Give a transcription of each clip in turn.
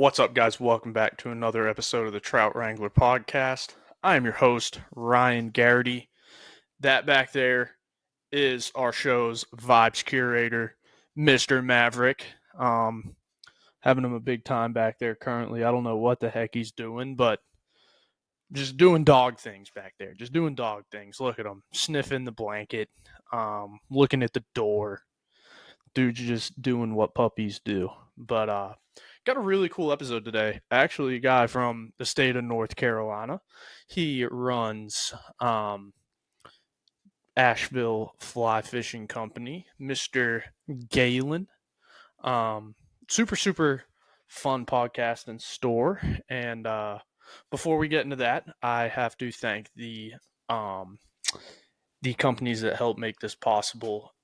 What's up, guys? Welcome back to another episode of the Trout Wrangler Podcast. I am your host, Ryan Garrity. That back there is our show's vibes curator, Mr. Maverick. Having him a big time back there currently. I don't know what the heck he's doing, but just doing dog things back there. Just doing dog things. Look at him, sniffing the blanket, looking at the door. Dude's just doing what puppies do. But got a really cool episode today. Actually, a guy from the state of North Carolina. He runs Asheville Fly Fishing Company, Mr. Galen. Super fun podcast in store. And before we get into that, I have to thank the companies that help make this possible.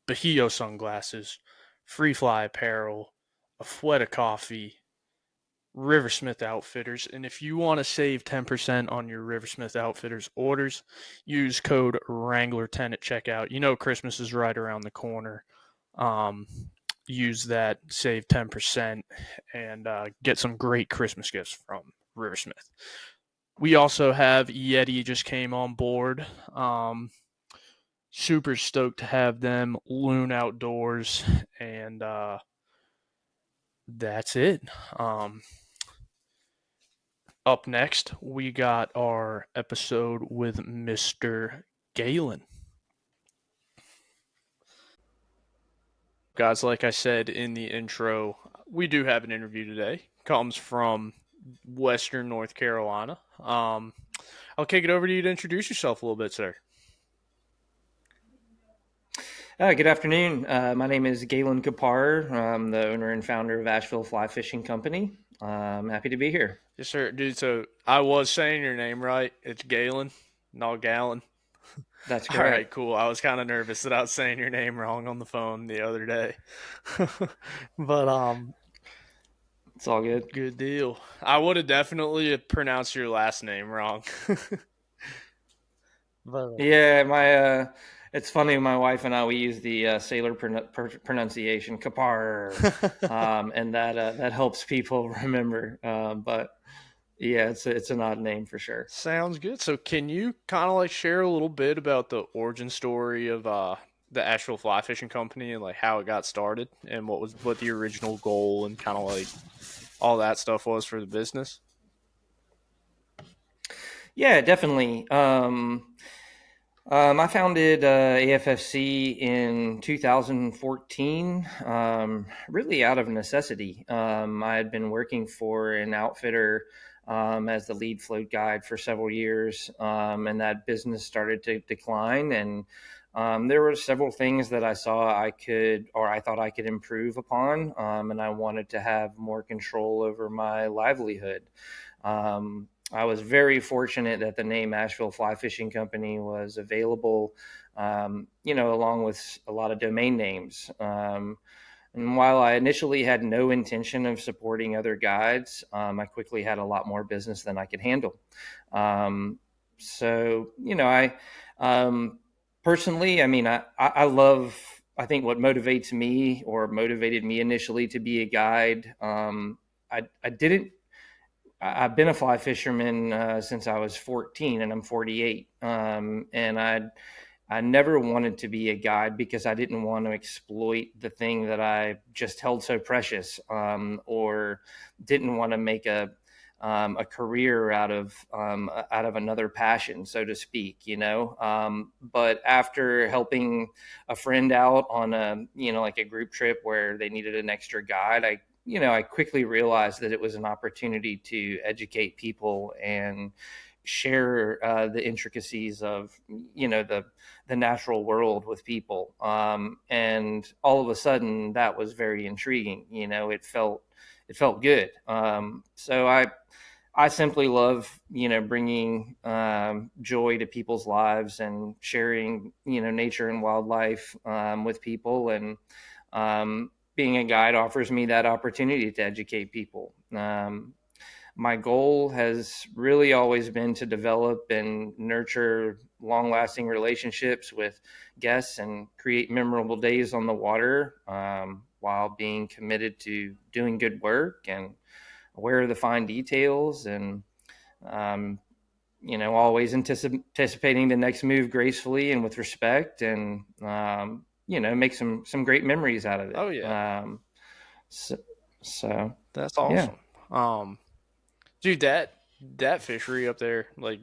Bahio Sunglasses, Free Fly Apparel, Afueta Coffee, Riversmith Outfitters. And if you want to save 10% on your Riversmith Outfitters orders, use code Wrangler10 at checkout. You know Christmas is right around the corner. Use that, save 10%, and get some great Christmas gifts from Riversmith. We also have Yeti just came on board. Super stoked to have them. Loon Outdoors, and that's it. Up next, we got our episode with Mr. Galen. Guys, like I said in the intro, we do have an interview today. Comes from Western North Carolina. I'll kick it over to you to introduce yourself a little bit, sir. Good afternoon. My name is Galen Kapar. I'm the owner and founder of Asheville Fly Fishing Company. I'm happy to be here. Yes, sir. Dude, so I was saying your name right. It's Galen, not Gallon. That's All correct. right, cool. I was kind of nervous that I was saying your name wrong on the phone the other day. But It's all good. good deal. I would have definitely pronounced your last name wrong. Yeah, it's funny. My wife and I, we use the sailor pronunciation, Kapar, and that helps people remember. But yeah, it's an odd name for sure. Sounds good. So can you kind of like share a little bit about the origin story of the Asheville Fly Fishing Company and like how it got started and what the original goal and kind of like all that stuff was for the business? Yeah, definitely. I founded AFFC in 2014, really out of necessity. I had been working for an outfitter as the lead float guide for several years, and that business started to decline. And there were several things that I saw I thought I could improve upon, and I wanted to have more control over my livelihood. I was very fortunate that the name Asheville Fly Fishing Company was available, along with a lot of domain names. And while I initially had no intention of supporting other guides, I quickly had a lot more business than I could handle. Personally, I love, I think what motivates me or motivated me initially to be a guide. I've been a fly fisherman since I was 14, and I'm 48. And I never wanted to be a guide because I didn't want to exploit the thing that I just held so precious, or didn't want to make a career out of another passion, so to speak, But after helping a friend out on a group trip where they needed an extra guide, I quickly realized that it was an opportunity to educate people and share the intricacies of, the natural world with people. And all of a sudden that was very intriguing. It felt good. So I simply love, bringing joy to people's lives and sharing, nature and wildlife with people. And being a guide offers me that opportunity to educate people. My goal has really always been to develop and nurture long-lasting relationships with guests and create memorable days on the water, while being committed to doing good work and aware of the fine details, and always anticipating the next move gracefully and with respect, and make some great memories out of it. Oh yeah, So, so that's yeah. awesome. Dude, that fishery up there, like,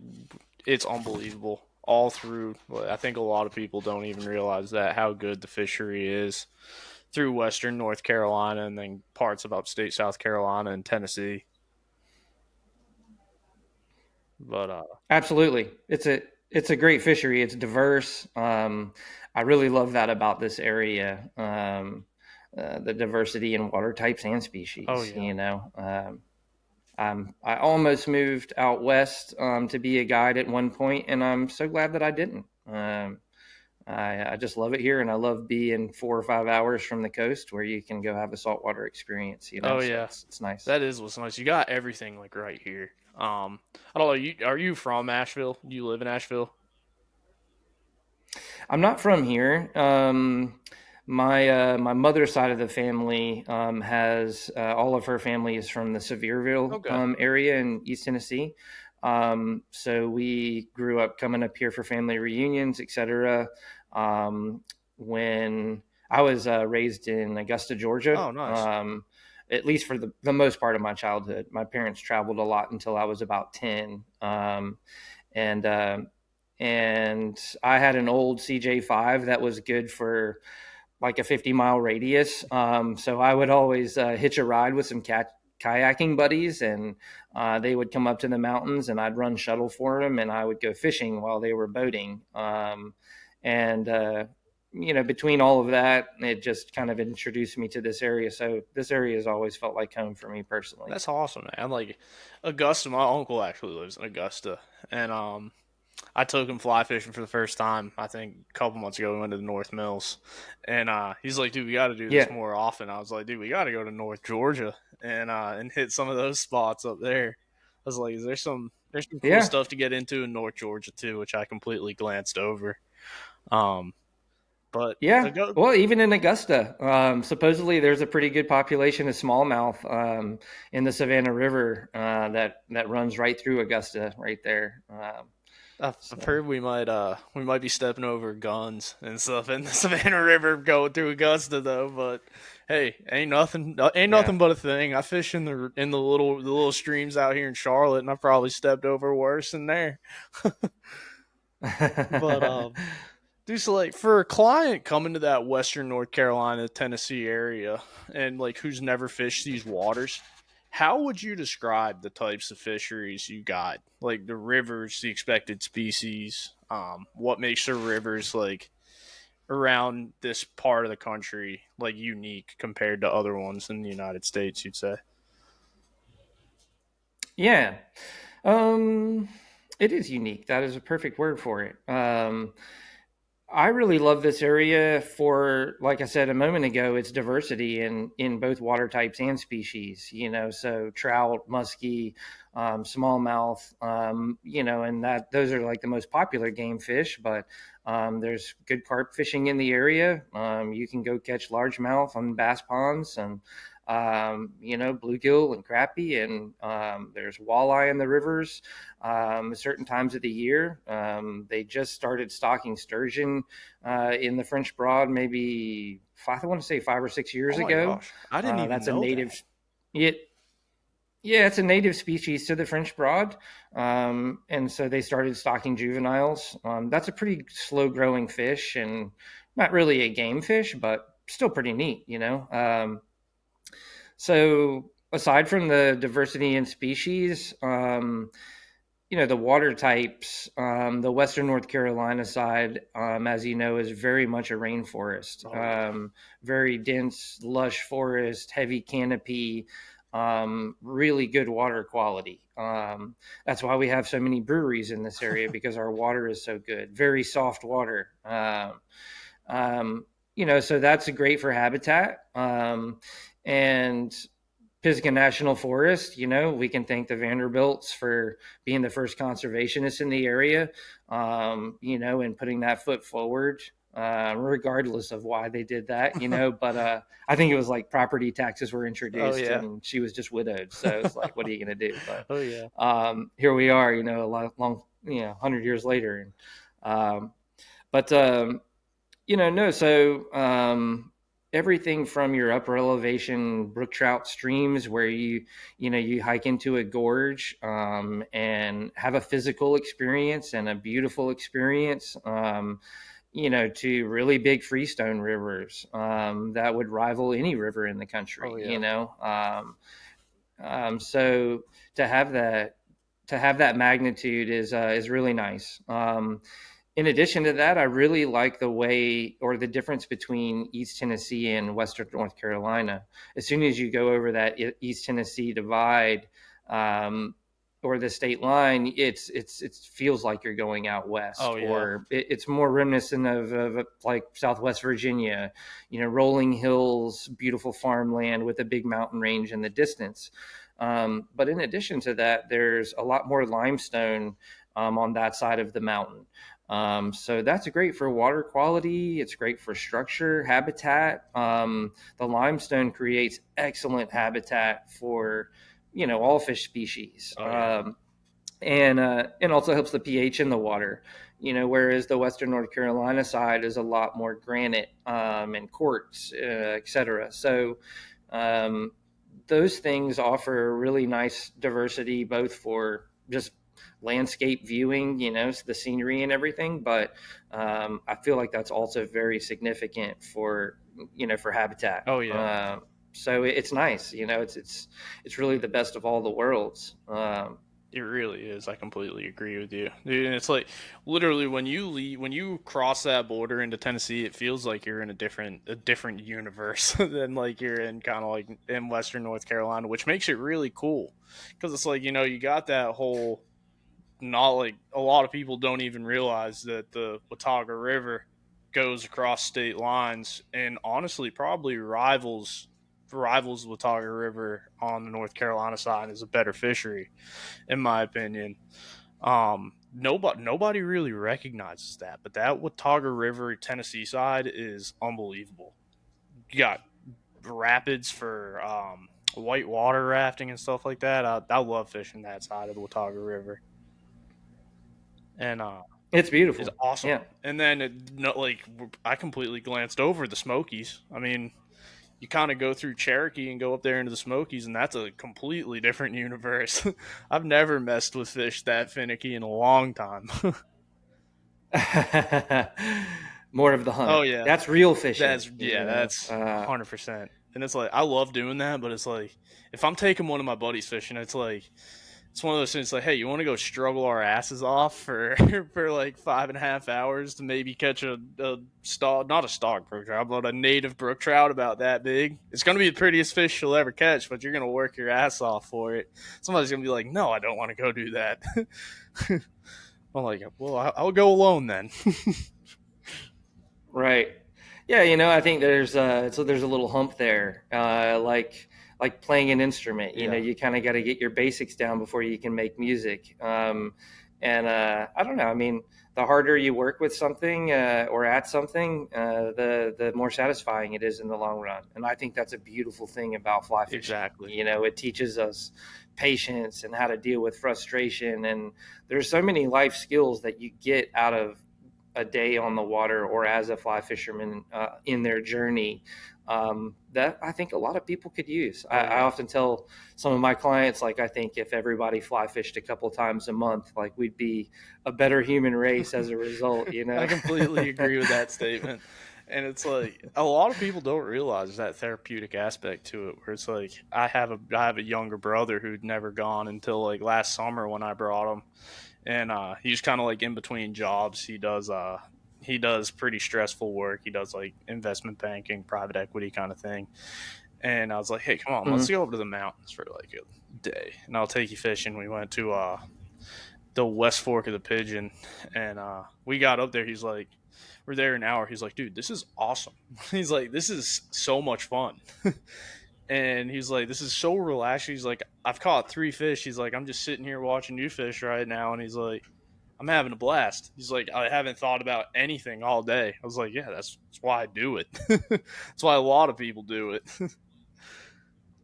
it's unbelievable. All through, I think a lot of people don't even realize that how good the fishery is through western North Carolina and then parts of upstate South Carolina and Tennessee. But Absolutely. It's a great fishery. It's diverse. I really love that about this area. The diversity in water types and oh species, yeah, I almost moved out west to be a guide at one point, and I'm so glad that I didn't. I just love it here, and I love being 4 or 5 hours from the coast where you can go have a saltwater experience. oh So yeah, it's nice. that is what's nice. You got everything like right here. I don't know. Are you from Asheville? You live in Asheville? I'm not from here. My mother's side of the family has all of her family is from the Sevierville Okay. area in East Tennessee. So we grew up coming up here for family reunions, etc. When I was raised in Augusta, Georgia, Oh, nice. at least for the most part of my childhood. My parents traveled a lot until I was about 10. And and I had an old CJ5 that was good for like a 50-mile radius. So I would always hitch a ride with some kayaking buddies, and they would come up to the mountains, and I'd run shuttle for them, and I would go fishing while they were boating. And between all of that, it just kind of introduced me to this area. So this area has always felt like home for me personally. That's awesome, man. Like Augusta, my uncle actually lives in Augusta, and I took him fly fishing for the first time. I think a couple months ago. We went to the North Mills, and he's like, "Dude, we got to do this Yeah, more often." I was like, "Dude, we got to go to North Georgia and hit some of those spots up there." I was like, there's some cool yeah. stuff to get into in North Georgia too, which I completely glanced over." Um, but Yeah, ago, well, even in Augusta, supposedly there's a pretty good population of smallmouth in the Savannah River that runs right through Augusta, right there. I've So heard we might be stepping over guns and stuff in the Savannah River going through Augusta though. But hey, ain't yeah, nothing but a thing. I fish in the little streams out here in Charlotte, and I probably stepped over worse than there. But dude, so like for a client coming to that Western North Carolina, Tennessee area, and like who's never fished these waters, how would you describe the types of fisheries you got? Like the rivers, the expected species, what makes the rivers like around this part of the country like unique compared to other ones in the United States, you'd say? yeah. Um, it is unique. That is a perfect word for it. I really love this area for, like I said a moment ago, its diversity in both water types and species. So trout, musky, smallmouth. And that those are like the most popular game fish. But there's good carp fishing in the area. You can go catch largemouth on bass ponds, and bluegill and crappie, and there's walleye in the rivers certain times of the year. They just started stocking sturgeon in the French Broad, maybe I want to say 5 or 6 years Oh my ago. gosh, I didn't even That's a know native. that. It, yeah, it's a native species to the French Broad, and so they started stocking juveniles. That's a pretty slow growing fish, and not really a game fish, but still pretty neat. So aside from the diversity in species, the water types, the Western North Carolina side, as you know, is very much a rainforest. Oh yeah. Very dense, lush forest, heavy canopy, really good water quality. That's why we have so many breweries in this area, because our water is so good. Very soft water. So that's great for habitat. And Pisgah National Forest, we can thank the Vanderbilts for being the first conservationists in the area, and putting that foot forward. regardless of why they did that, but I think it was like property taxes were Oh introduced yeah. and she was just widowed. So it's like, what are you going to do? But Oh yeah. here we are, a long, 100 years later. And, but no. So everything from your upper elevation brook trout streams, where you hike into a gorge and have a physical experience and a beautiful experience, to really big freestone rivers that would rival any river in the country. Oh yeah. So to have that magnitude is really nice. In addition to that, I really like the way or the difference between East Tennessee and Western North Carolina. As soon as you go over that East Tennessee divide or the state line, it feels like you're going out west, Oh yeah. or it's more reminiscent of like Southwest Virginia, rolling hills, beautiful farmland with a big mountain range in the distance. But in addition to that, there's a lot more limestone on that side of the mountain. So that's great for water quality. It's great for structure, habitat. The limestone creates excellent habitat for, all fish species. Oh yeah. And also helps the pH in the water. Whereas the Western North Carolina side is a lot more granite and quartz, etc. So those things offer really nice diversity, both for just landscape viewing, the scenery and everything. But I feel like that's also very significant for habitat. Oh yeah. So it's nice, it's really the best of all the worlds. It really is. I completely agree with you, dude. And it's like literally when you cross that border into Tennessee, it feels like you're in a different universe than like you're in kind of like in Western North Carolina, which makes it really cool because it's like you got that whole not like a lot of people don't even realize that the Watauga River goes across state lines and honestly probably rivals the Watauga River on the North Carolina side is a better fishery in my opinion. Nobody really recognizes that, but that Watauga River Tennessee side is unbelievable. You got rapids for white water rafting and stuff like that. I love fishing that side of the Watauga River, and It's it's beautiful. awesome. Yeah. And then like I completely glanced over the Smokies. I mean, you kind of go through Cherokee and go up there into the Smokies, and that's a completely different universe. I've never messed with fish that finicky in a long time. More of the Oh hunt. yeah, That's real fishing, that's 100%. And it's like I love doing that, but it's like if I'm taking one of my buddies fishing, it's one of those things like, hey, you want to go struggle our asses off for for like 5.5 hours to maybe catch a stock, not a stock brook trout, but a native brook trout about that big. It's gonna be the prettiest fish you'll ever catch, but you're gonna work your ass off for it. Somebody's gonna be like, no, I don't want to go do that. I'm like, well, I'll go alone then. right. Yeah, I think there's a little hump there, like playing an instrument. Yeah, You kind of got to get your basics down before you can make music. And I don't know. I mean, the harder you work with something or at something, the more satisfying it is in the long run. And I think that's a beautiful thing about fly fishing. exactly. It teaches us patience and how to deal with frustration. And there's so many life skills that you get out of a day on the water or as a fly fisherman in their journey that I think a lot of people could use. Oh I yeah. often tell some of my clients, like, I think if everybody fly fished a couple times a month, like, we'd be a better human race as a result, I completely agree with that statement. And it's like a lot of people don't realize that therapeutic aspect to it where it's like I have a younger brother who'd never gone until like last summer when I brought him. And he's kind of like in between jobs. He does pretty stressful work. He does like investment banking, private equity kind of thing. And I was like, hey, come on, let's Mhm. go over to the mountains for like a day and I'll take you fishing. We went to the West Fork of the Pigeon, and we got up there. He's like, we're there an hour. He's like, dude, this is awesome. He's like, this is so much fun. And he's like, this is so relaxing. He's like, I've caught 3 fish. He's like, I'm just sitting here watching you fish right now. And he's like, I'm having a blast. He's like, I haven't thought about anything all day. I was like, yeah, that's why I do it. That's why a lot of people do it.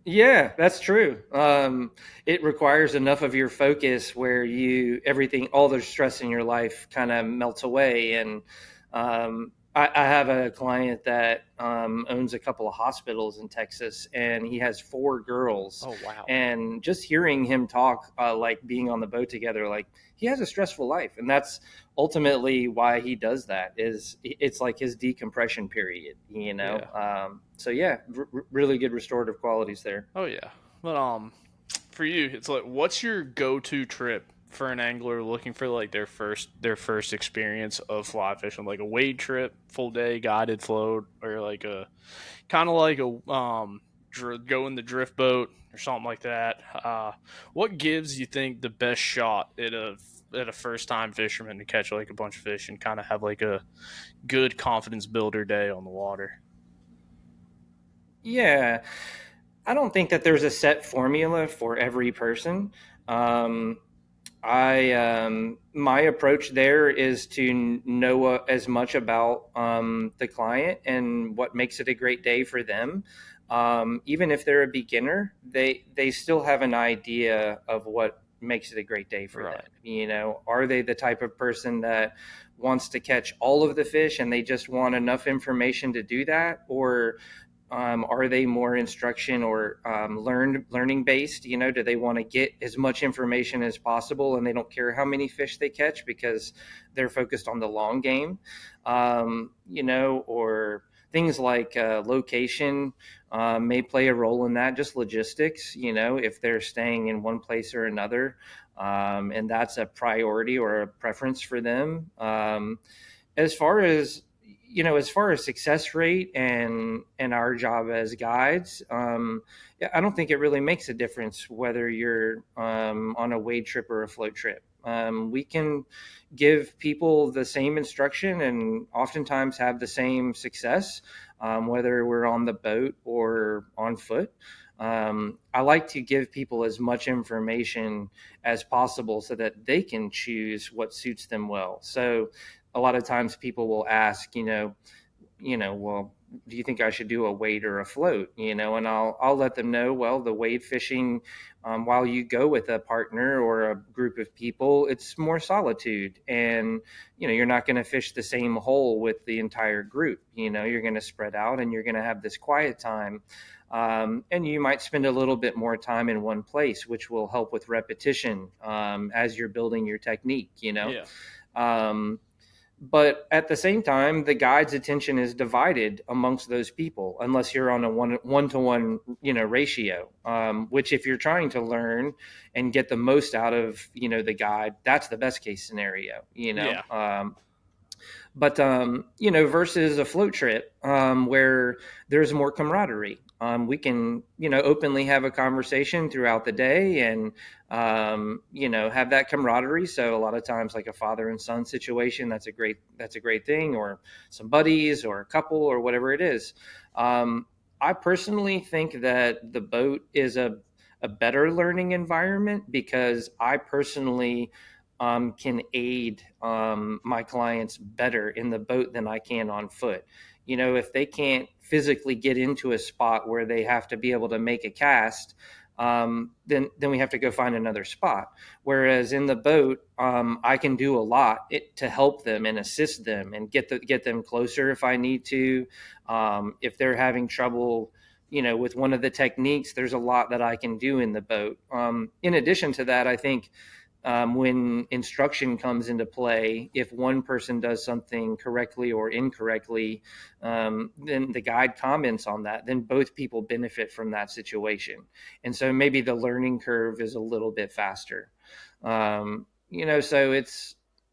Yeah, that's true. It requires enough of your focus where everything, all the stress in your life kind of melts away. And I have a client that owns a couple of hospitals in Texas, and he has four girls. Oh wow. And just hearing him talk, like being on the boat together, like he has a stressful life. And that's ultimately why he does that. Is it's like his decompression period, Yeah. so yeah, really good restorative qualities there. Oh yeah. But for you, it's like, what's your go-to trip for an angler looking for like their first experience of fly fishing, like a wade trip, full day guided float, or like a kind of like a go in the drift boat or something like that. What gives you think the best shot at a first time fisherman to catch like a bunch of fish and kind of have like a good confidence builder day on the water? Yeah, I don't think that there's a set formula for every person. Um, my approach there is to know as much about the client and what makes it a great day for them. Even if they're a beginner, they still have an idea of what makes it a great day for them. Right. Are they the type of person that wants to catch all of the fish and they just want enough information to do that, or are they more instruction or learning based? Do they want to get as much information as possible and they don't care how many fish they catch because they're focused on the long game? Or things like location may play a role in that, just logistics, if they're staying in one place or another. And that's a priority or a preference for them. As far as success rate and our job as guides, yeah, I don't think it really makes a difference whether you're on a wade trip or a float trip. We can give people the same instruction and oftentimes have the same success, whether we're on the boat or on foot. I like to give people as much information as possible so that they can choose what suits them well. So a lot of times people will ask, well, do you think I should do a wade or a float? And I'll let them know, well, the wade fishing, while you go with a partner or a group of people, it's more solitude, and you're not going to fish the same hole with the entire group. You're going to spread out and you're going to have this quiet time. And you might spend a little bit more time in one place, which will help with repetition as you're building your technique. Yeah. Um, but at the same time, the guide's attention is divided amongst those people, unless you're on a one to one, ratio. Which, if you're trying to learn and get the most out of, the guide, that's the best case scenario. Yeah. But versus a float trip, where there's more camaraderie. We can openly have a conversation throughout the day and have that camaraderie. So a lot of times, like a father and son situation, that's a great thing, or some buddies or a couple or whatever it is. I personally think that the boat is a better learning environment because I personally can aid my clients better in the boat than I can on foot. If they can't physically get into a spot where they have to be able to make a cast, then we have to go find another spot. Whereas in the boat, I can do a lot to help them and assist them and get them closer if I need to. If they're having trouble, with one of the techniques, there's a lot that I can do in the boat. In addition to that, I think when instruction comes into play, if one person does something correctly or incorrectly, then the guide comments on that, then both people benefit from that situation. And so maybe the learning curve is a little bit faster. So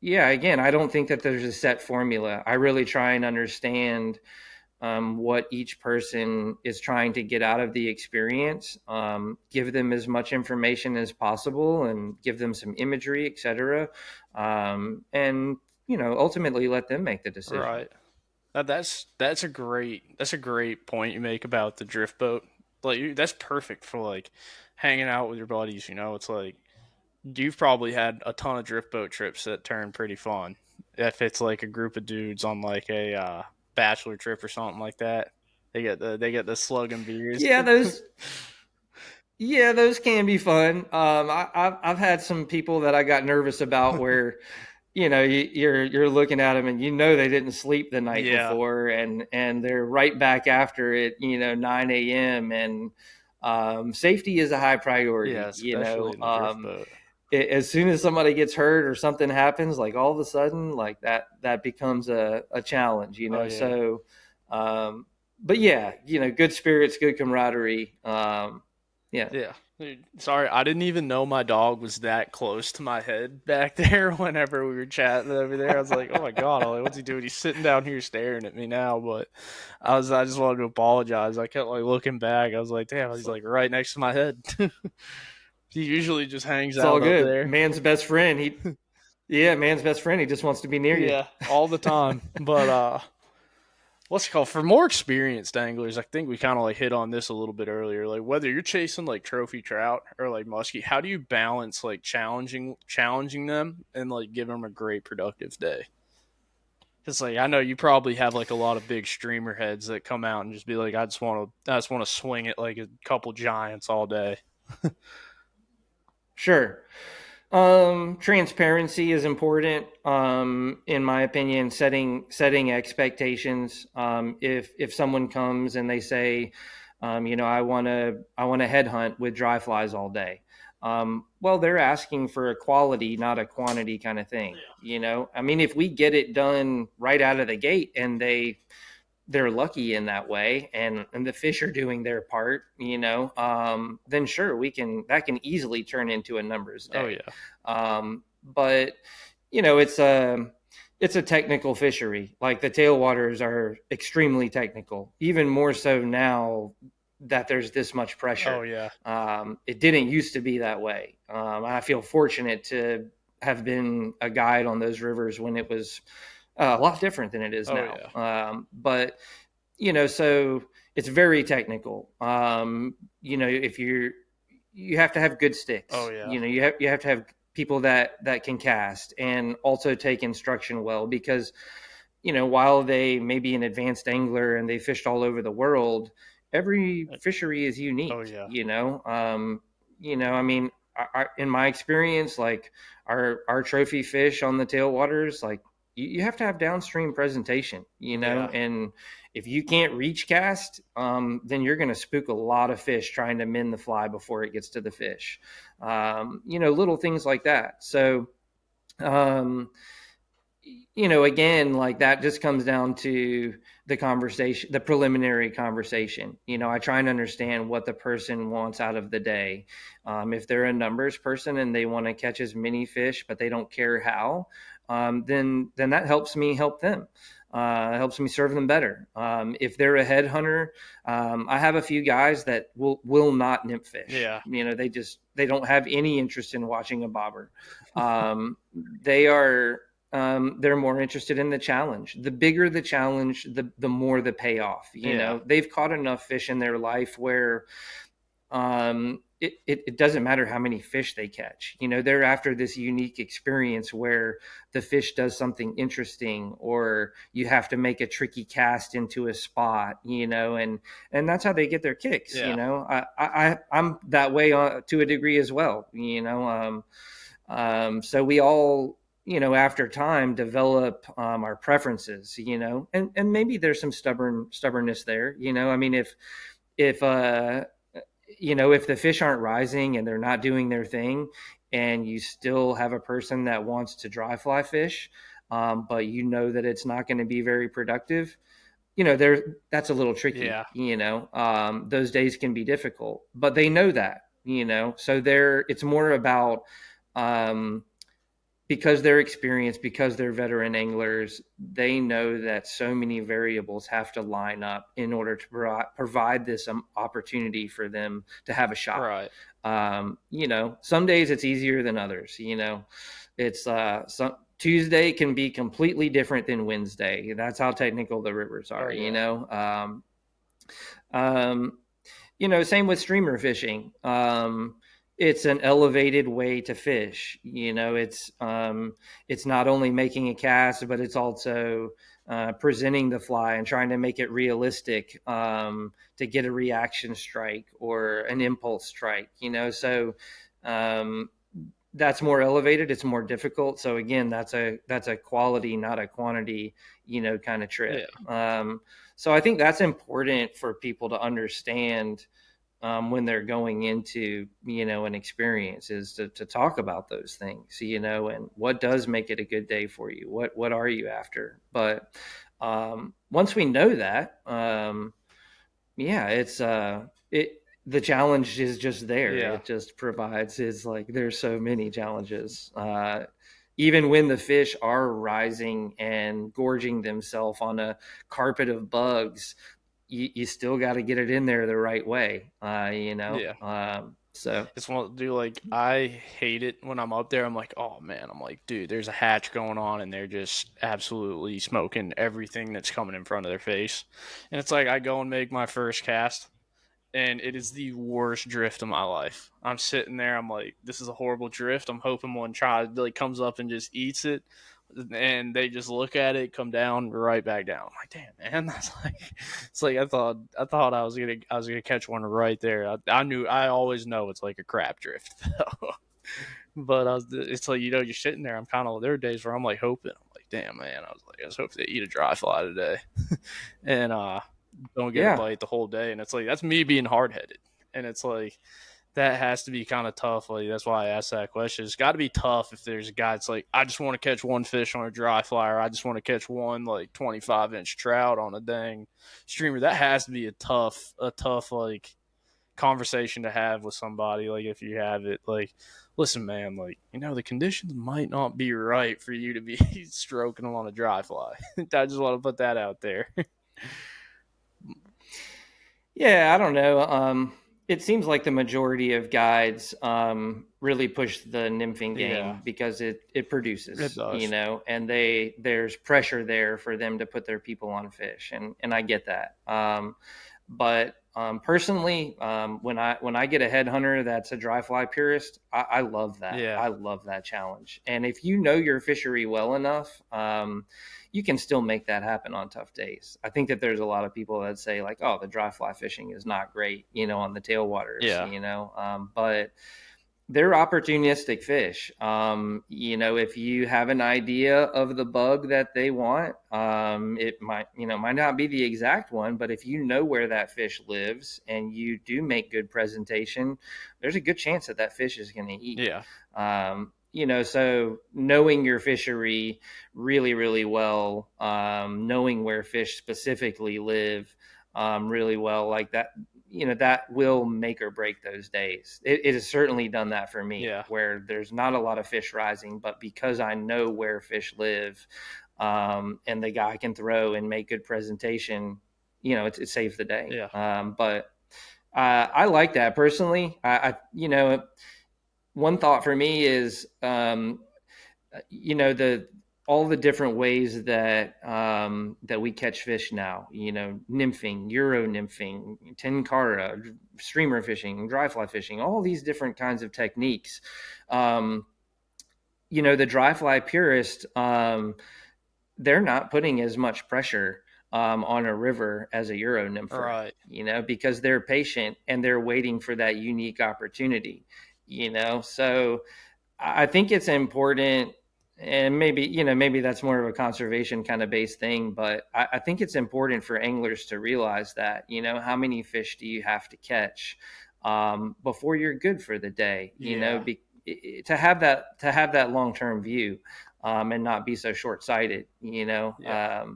yeah, again, I don't think that there's a set formula. I really try and understand what each person is trying to get out of the experience, give them as much information as possible and give them some imagery, etc. And ultimately let them make the decision. Right. That's a great point you make about the drift boat. Like that's perfect for like hanging out with your buddies. It's like you've probably had a ton of drift boat trips that turn pretty fun. If it's like a group of dudes on like a bachelor trip or something like that, they get the slugging beers. Yeah, those can be fun. I've had some people that I got nervous about where you're looking at them and they didn't sleep the night Yeah, before, and they're right back after it 9 a.m. and safety is a high yeah, priority. especially in the drift boat. As soon as somebody gets hurt or something happens, like all of a sudden, like that becomes a challenge. Oh yeah, So but yeah, good spirits, good camaraderie. Yeah. yeah. Dude, sorry, I didn't even know my dog was that close to my head back there. Whenever we were chatting over there, I was like, "Oh my god, I'm like, what's he doing? He's sitting down here staring at me now." But I just wanted to apologize. I kept like looking back. I was like, "Damn, he's like right next to my head." He usually just hangs It's all out up good. there. Man's best friend. Man's best friend. He just wants to be near you. Yeah, all the time. But what's it called? For more experienced anglers, I think we kind of like hit on this a little bit earlier. Like whether you're chasing like trophy trout or like muskie, how do you balance like challenging them and like give them a great productive day? Because like I know you probably have like a lot of big streamer heads that come out and just be like, I just want to swing it like a couple giants all day. Sure. Transparency is important. In my opinion, setting expectations. If someone comes and they say, I want to headhunt with dry flies all day. Well, they're asking for a quality, not a quantity kind of thing. I mean, if we get it done right out of the gate and they're lucky in that way, and the fish are doing their part, then sure, that can easily turn into a numbers Oh day. yeah, But it's a technical fishery. Like the tailwaters are extremely technical, even more so now that there's this much oh pressure. yeah, It didn't used to be that way. I feel fortunate to have been a guide on those rivers when it was a lot different than it is oh now. yeah, But so it's very technical. If you have to have good oh sticks. yeah, You have to have people that can cast and also take instruction well, because while they may be an advanced angler and they fished all over the world, every fishery is oh unique. yeah, I mean, in my experience, like our trophy fish on the tailwaters, like you have to have downstream presentation, yeah, and if you can't reach cast, then you're going to spook a lot of fish trying to mend the fly before it gets to the fish. Little things like that. So, again, like that just comes down to the conversation, the preliminary conversation. I try and understand what the person wants out of the day. If they're a numbers person and they want to catch as many fish, but they don't care how, then that helps me help them. Helps me serve them better. If they're a headhunter, I have a few guys that will not nymph fish. yeah, They don't have any interest in watching a bobber. They are they're more interested in the challenge. The bigger the challenge, the more the payoff. yeah, They've caught enough fish in their life where it doesn't matter how many fish they catch. They're after this unique experience where the fish does something interesting, or you have to make a tricky cast into a spot, and that's how they get their kicks. yeah. I'm that way to a degree as well. So we all, after time, develop our preferences, and maybe there's some stubbornness there. I mean, if if the fish aren't rising and they're not doing their thing, and you still have a person that wants to dry fly fish, but that it's not going to be very productive, that's a little tricky. Yeah. Those days can be difficult, but they know that. So it's more about, because they're experienced, because they're veteran anglers, they know that so many variables have to line up in order to provide this opportunity for them to have a shot. Right. Some days it's easier than others. It's some Tuesday can be completely different than Wednesday. That's how technical the rivers are. Oh yeah. Same with streamer fishing. it's an elevated way to fish. It's not only making a cast, but it's also presenting the fly and trying to make it realistic, to get a reaction strike or an impulse strike. So um, that's more elevated. It's more difficult. So again, that's a quality, not a quantity, kind of trip. Yeah. So I think that's important for people to understand, when they're going into, an experience, is to talk about those things, and what does make it a good day for you. What are you after? But once we know that, yeah, the challenge is just there. Yeah. It just provides, is like, there's so many challenges. Even when the fish are rising and gorging themselves on a carpet of bugs, you still got to get it in there the right way. Yeah. So It's one, dude, like, I hate it when I'm up there. I'm like, oh man, I'm like, dude, there's a hatch going on and they're just absolutely smoking everything that's coming in front of their face. And it's like, I go and make my first cast and it is the worst drift of my life. I'm sitting there, I'm like, this is a horrible drift. I'm hoping one child like comes up and just eats it, and they just look at it, come down, right back down. I'm like, damn, man, that's like, it's like I thought I was gonna catch one right there. I knew, I always know it's like a crap drift though. But it's like, you're sitting there. I'm kind of, there are days where I'm like hoping. I'm like, damn, man. I was hoping they eat a dry fly today, and don't get a yeah, bite the whole day. And it's like, that's me being hard headed. And it's like, that has to be kind of tough. Like, that's why I asked that question. It's got to be tough if there's a guy that's like, I just want to catch one fish on a dry fly, or I just want to catch one like 25-inch trout on a dang streamer. That has to be a tough like conversation to have with somebody. Like, if you have it, like, listen, man, like, the conditions might not be right for you to be stroking them on a dry fly. I just want to put that out there. yeah. I don't know. It seems like the majority of guides really push the nymphing Yeah, game because it it produces, does. and there's pressure there for them to put their people on fish, and I get that. But personally, when I get a headhunter that's a dry fly purist, I love that. Yeah, I love that challenge. And if you know your fishery well enough, you can still make that happen on tough days. I think that there's a lot of people that say like, "Oh, the dry fly fishing is not great," on the tailwaters, yeah, but they're opportunistic fish. If you have an idea of the bug that they want, it might not be the exact one, but if you know where that fish lives and you do make good presentation, there's a good chance that that fish is going to eat. yeah, So knowing your fishery really, really well, knowing where fish specifically live really well, like that, that will make or break those days. It has certainly done that for me, yeah, where there's not a lot of fish rising, but because I know where fish live, and the guy can throw and make good presentation, it saves the day. yeah. But I like that personally. One thought for me is, the all the different ways that we catch fish now. Nymphing, euro nymphing, tenkara, streamer fishing, dry fly fishing, all these different kinds of techniques. Um, the dry fly purist, they're not putting as much pressure on a river as a euro nympher, Right. because they're patient and they're waiting for that unique opportunity. So I think it's important, and maybe that's more of a conservation kind of based thing, but I think it's important for anglers to realize that, how many fish do you have to catch before you're good for the day, Yeah. to have that long-term view, and not be so short-sighted, Yeah.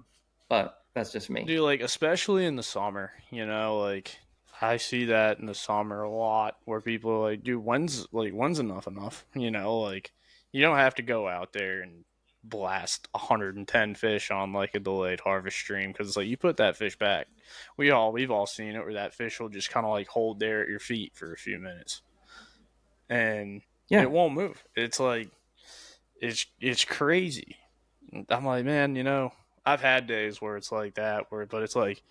but that's just me. Dude, like, especially in the summer, like, I see that in the summer a lot where people are like, dude, when's enough? Like, you don't have to go out there and blast 110 fish on like a delayed harvest stream, because it's like, you put that fish back. We've all seen it where that fish will just kind of like hold there at your feet for a few minutes and Yeah. it won't move. It's like, it's crazy. I'm like, man, I've had days where it's like that, but it's like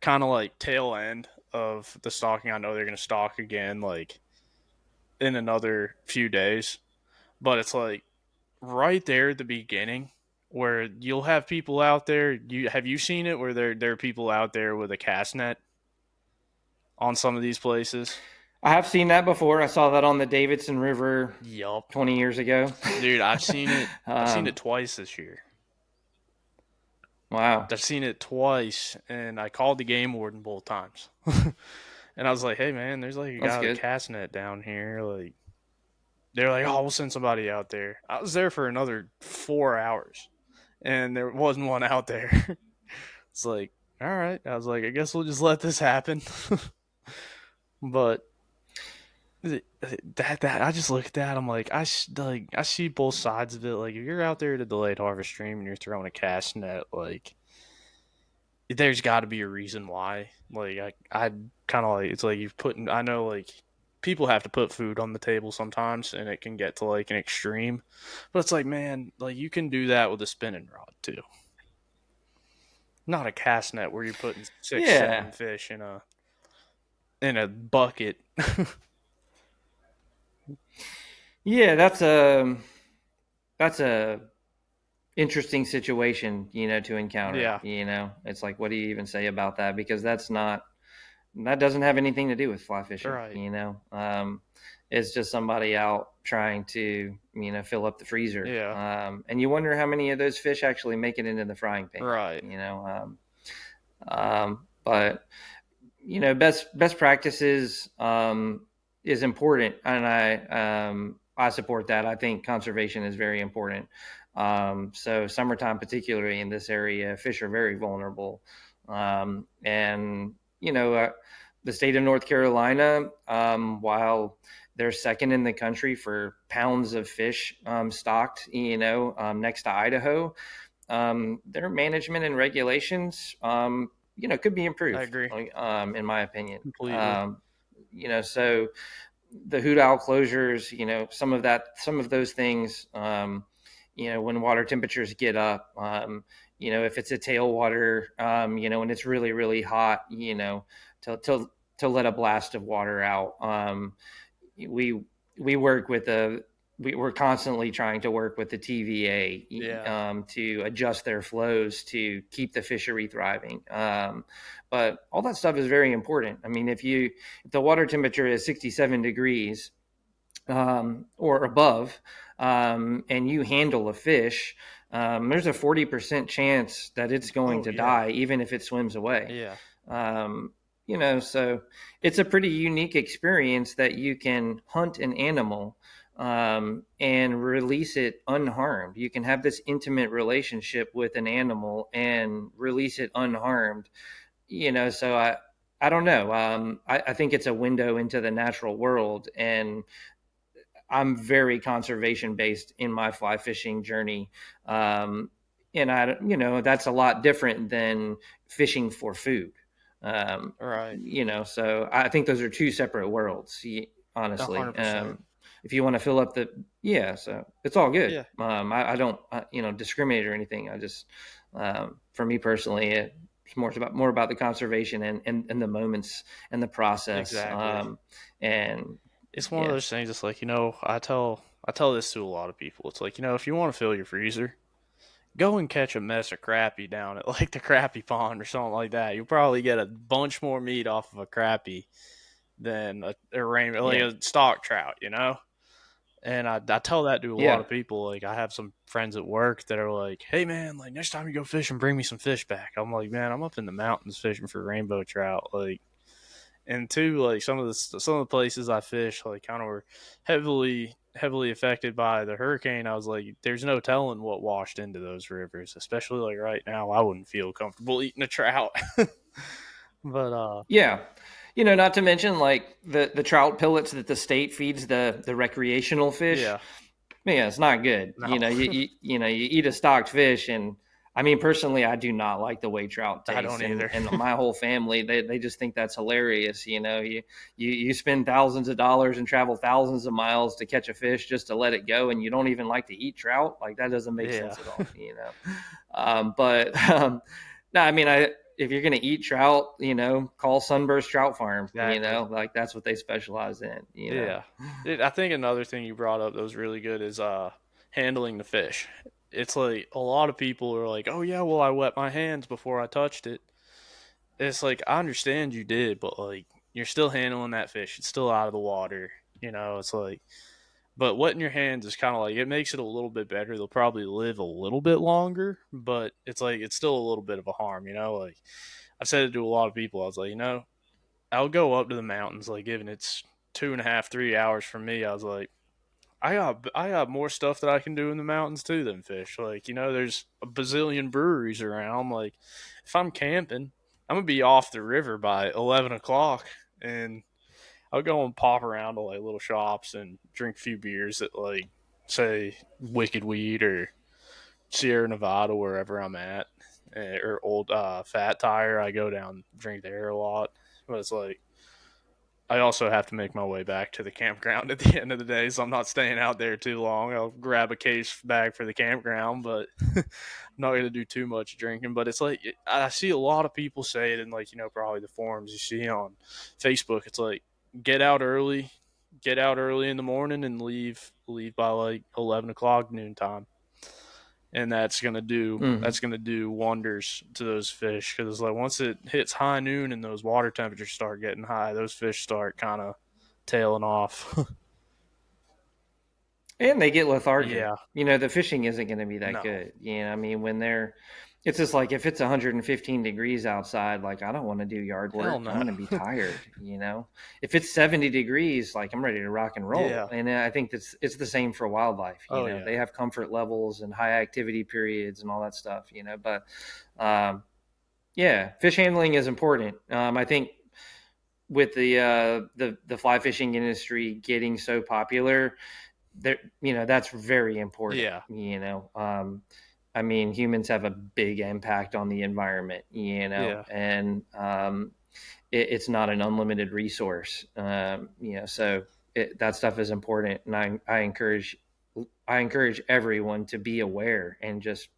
kind of like tail end of the stalking. I know they're gonna stalk again. Like, in another few days. But it's like right there at the beginning where you'll have people out there. Have you seen it where there are people out there with a cast net on some of these places? I have seen that before. I saw that on the Davidson River Yup. 20 years ago. Dude, I've seen it. I've seen um, it twice this year. wow. I've seen it twice, and I called the game warden both times. And I was like, "Hey, man, there's like a That's guy with a good. cast net down here. Like, they're like, oh, we'll send somebody out there." I was there for another 4 hours, and there wasn't one out there. It's like, all right. I was like, I guess we'll just let this happen. But that I just look at that. I'm like, I see both sides of it. Like, if you're out there at a delayed harvest stream and you're throwing a cast net, like, there's got to be a reason why. Like, I kind of like, it's like you've put. I know, like, people have to put food on the table sometimes, and it can get to like an extreme. But it's like, man, like, you can do that with a spinning rod too. Not a cast net where you're putting six, Yeah. 7 fish in a bucket. Yeah, that's a interesting situation, to encounter. Yeah, It's like, what do you even say about that? Because that doesn't have anything to do with fly fishing. right, It's just somebody out trying to, fill up the freezer. yeah, And you wonder how many of those fish actually make it into the frying pan. right, But best practices is important, and I support that. I think conservation is very important. So summertime, particularly in this area, fish are very vulnerable. And the state of North Carolina, while they're second in the country for pounds of fish stocked, next to Idaho, their management and regulations, could be improved. I agree In my opinion. completely. So the hoot owl closures, some of those things, when water temperatures get up, if it's a tailwater, and it's really, really hot, to let a blast of water out. We work with we're constantly trying to work with the TVA to adjust their flows to keep the fishery thriving. But all that stuff is very important. I mean, if the water temperature is 67 degrees or above, and you handle a fish, there's a 40% chance that it's going to die, even if it swims away. Yeah. So it's a pretty unique experience that you can hunt an animal and release it unharmed. You can have this intimate relationship with an animal and release it unharmed. So I don't know. I think it's a window into the natural world, and I'm very conservation based in my fly fishing journey. And that's a lot different than fishing for food. Right. So I think those are two separate worlds, honestly. 100%. If you want to fill up so it's all good. Yeah. I don't, discriminate or anything. I just, for me personally, it's more about the conservation and the moments and the process. Exactly. And it's one of those things. It's like, I tell this to a lot of people. It's like, if you want to fill your freezer, go and catch a mess of crappie down at like the crappie pond or something like that. You'll probably get a bunch more meat off of a crappie than a rainbow, like a stock trout, And I tell that to a lot of people. Like, I have some friends at work that are like, "Hey man, like, next time you go fishing, bring me some fish back." I'm like, "Man, I'm up in the mountains fishing for rainbow trout." Like, and two, like, some of the places I fish, like, kind of were heavily affected by the hurricane. I was like, there's no telling what washed into those rivers, especially like right now. I wouldn't feel comfortable eating a trout. But not to mention like the trout pellets that the state feeds the recreational fish. Yeah, it's not good. No. You eat a stocked fish, and I mean, personally, I do not like the way trout taste. I don't either. And my whole family, they just think that's hilarious. You spend thousands of dollars and travel thousands of miles to catch a fish just to let it go, and you don't even like to eat trout. Like, that doesn't make sense at all. No, I mean, if you're gonna eat trout, call Sunburst Trout Farm. Exactly. Like that's what they specialize in. Yeah. I think another thing you brought up that was really good is handling the fish. It's like a lot of people are like, "Oh yeah, well I wet my hands before I touched it." It's like I understand you did, but like you're still handling that fish. It's still out of the water. It's like but wetting your hands is kind of like it makes it a little bit better. They'll probably live a little bit longer, but it's like it's still a little bit of a harm. Like I've said it to a lot of people. I was like, I'll go up to the mountains, like given it's 2.5, 3 hours from me. I was like, I got more stuff that I can do in the mountains too than fish. Like, there's a bazillion breweries around. Like, if I'm camping, I'm gonna be off the river by 11 o'clock, and I'll go and pop around to like little shops and drink a few beers at like say Wicked Weed or Sierra Nevada, wherever I'm at, or Old Fat Tire. I go down drink there a lot, but it's like I also have to make my way back to the campground at the end of the day, so I'm not staying out there too long. I'll grab a case bag for the campground, but I'm not going to do too much drinking. But it's like I see a lot of people say it in like probably the forums you see on Facebook. It's like get out early, get out early in the morning, and leave by like 11 o'clock noontime, and Hmm. that's gonna do wonders to those fish because like once it hits high noon and those water temperatures start getting high, those fish start kind of tailing off. And they get lethargic. Yeah, The fishing isn't going to be that no, good. I mean, it's just like if it's 115 degrees outside, like I don't want to do yard hell work. I'm no. going to be tired. If it's 70 degrees, like I'm ready to rock and roll. Yeah, And I think it's the same for wildlife. oh yeah, They have comfort levels and high activity periods and all that stuff. But um, yeah, fish handling is important. I think with the fly fishing industry getting so popular, there that's very important. yeah, I mean, humans have a big impact on the environment, yeah. and it's not an unlimited resource. So that stuff is important, and I encourage everyone to be aware and just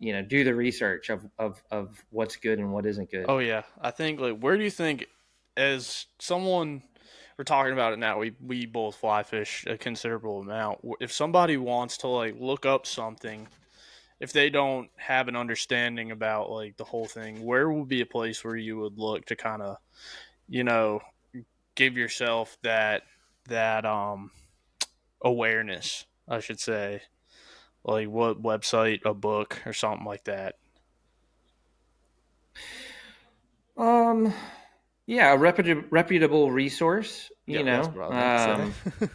do the research of what's good and what isn't good. Oh yeah. I think like where do you think as someone we're talking about it now, we both fly fish a considerable amount. If somebody wants to like look up something, if they don't have an understanding about like the whole thing, where would be a place where you would look to kind of, you know, give yourself that awareness, I should say. Like what website, a book or something like that. Um, yeah, a reputable resource. Yep, that's what I was meant to say.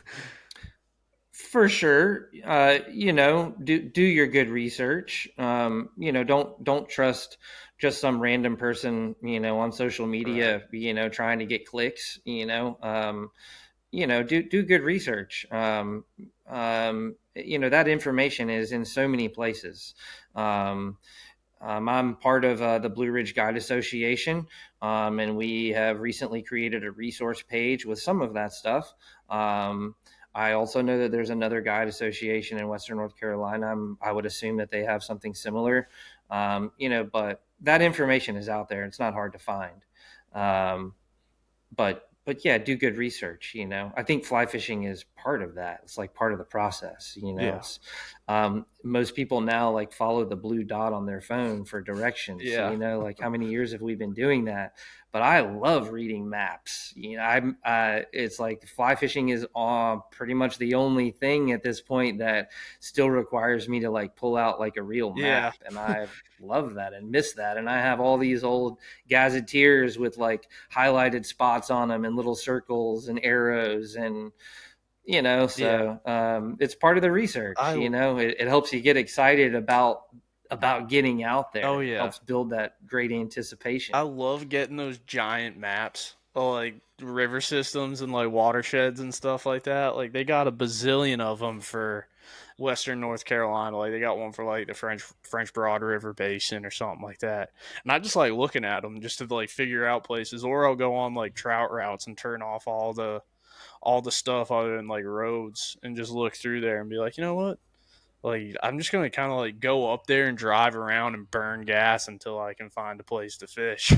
For sure. Do your good research. Don't trust just some random person, on social Right. media, trying to get clicks. Do good research. That information is in so many places. Um, I'm part of the Blue Ridge Guide Association, and we have recently created a resource page with some of that stuff. I also know that there's another guide association in Western North Carolina. I would assume that they have something similar, but that information is out there. It's not hard to find. Um, but yeah, do good research. I think fly fishing is part of that. It's like part of the process. Yeah. It's most people now like follow the blue dot on their phone for directions. Yeah. Like how many years have we been doing that? But I love reading maps. I'm it's like fly fishing is pretty much the only thing at this point that still requires me to like pull out like a real Yeah. map, and I love that and miss that. And I have all these old gazetteers with like highlighted spots on them and little circles and arrows, and Yeah. so it's part of the research. I It helps you get excited about getting out oh there. It yeah. helps build that great anticipation. I love getting those giant maps of like river systems and like watersheds and stuff like that. Like they got a bazillion of them for Western North Carolina. Like they got one for like the French Broad River Basin or something like that. And I just like looking at them just to like figure out places, or I'll go on like trout routes and turn off all the stuff other than like roads and just look through there and be like, you know what? Like, I'm just gonna kind of like go up there and drive around and burn gas until I can find a place to fish.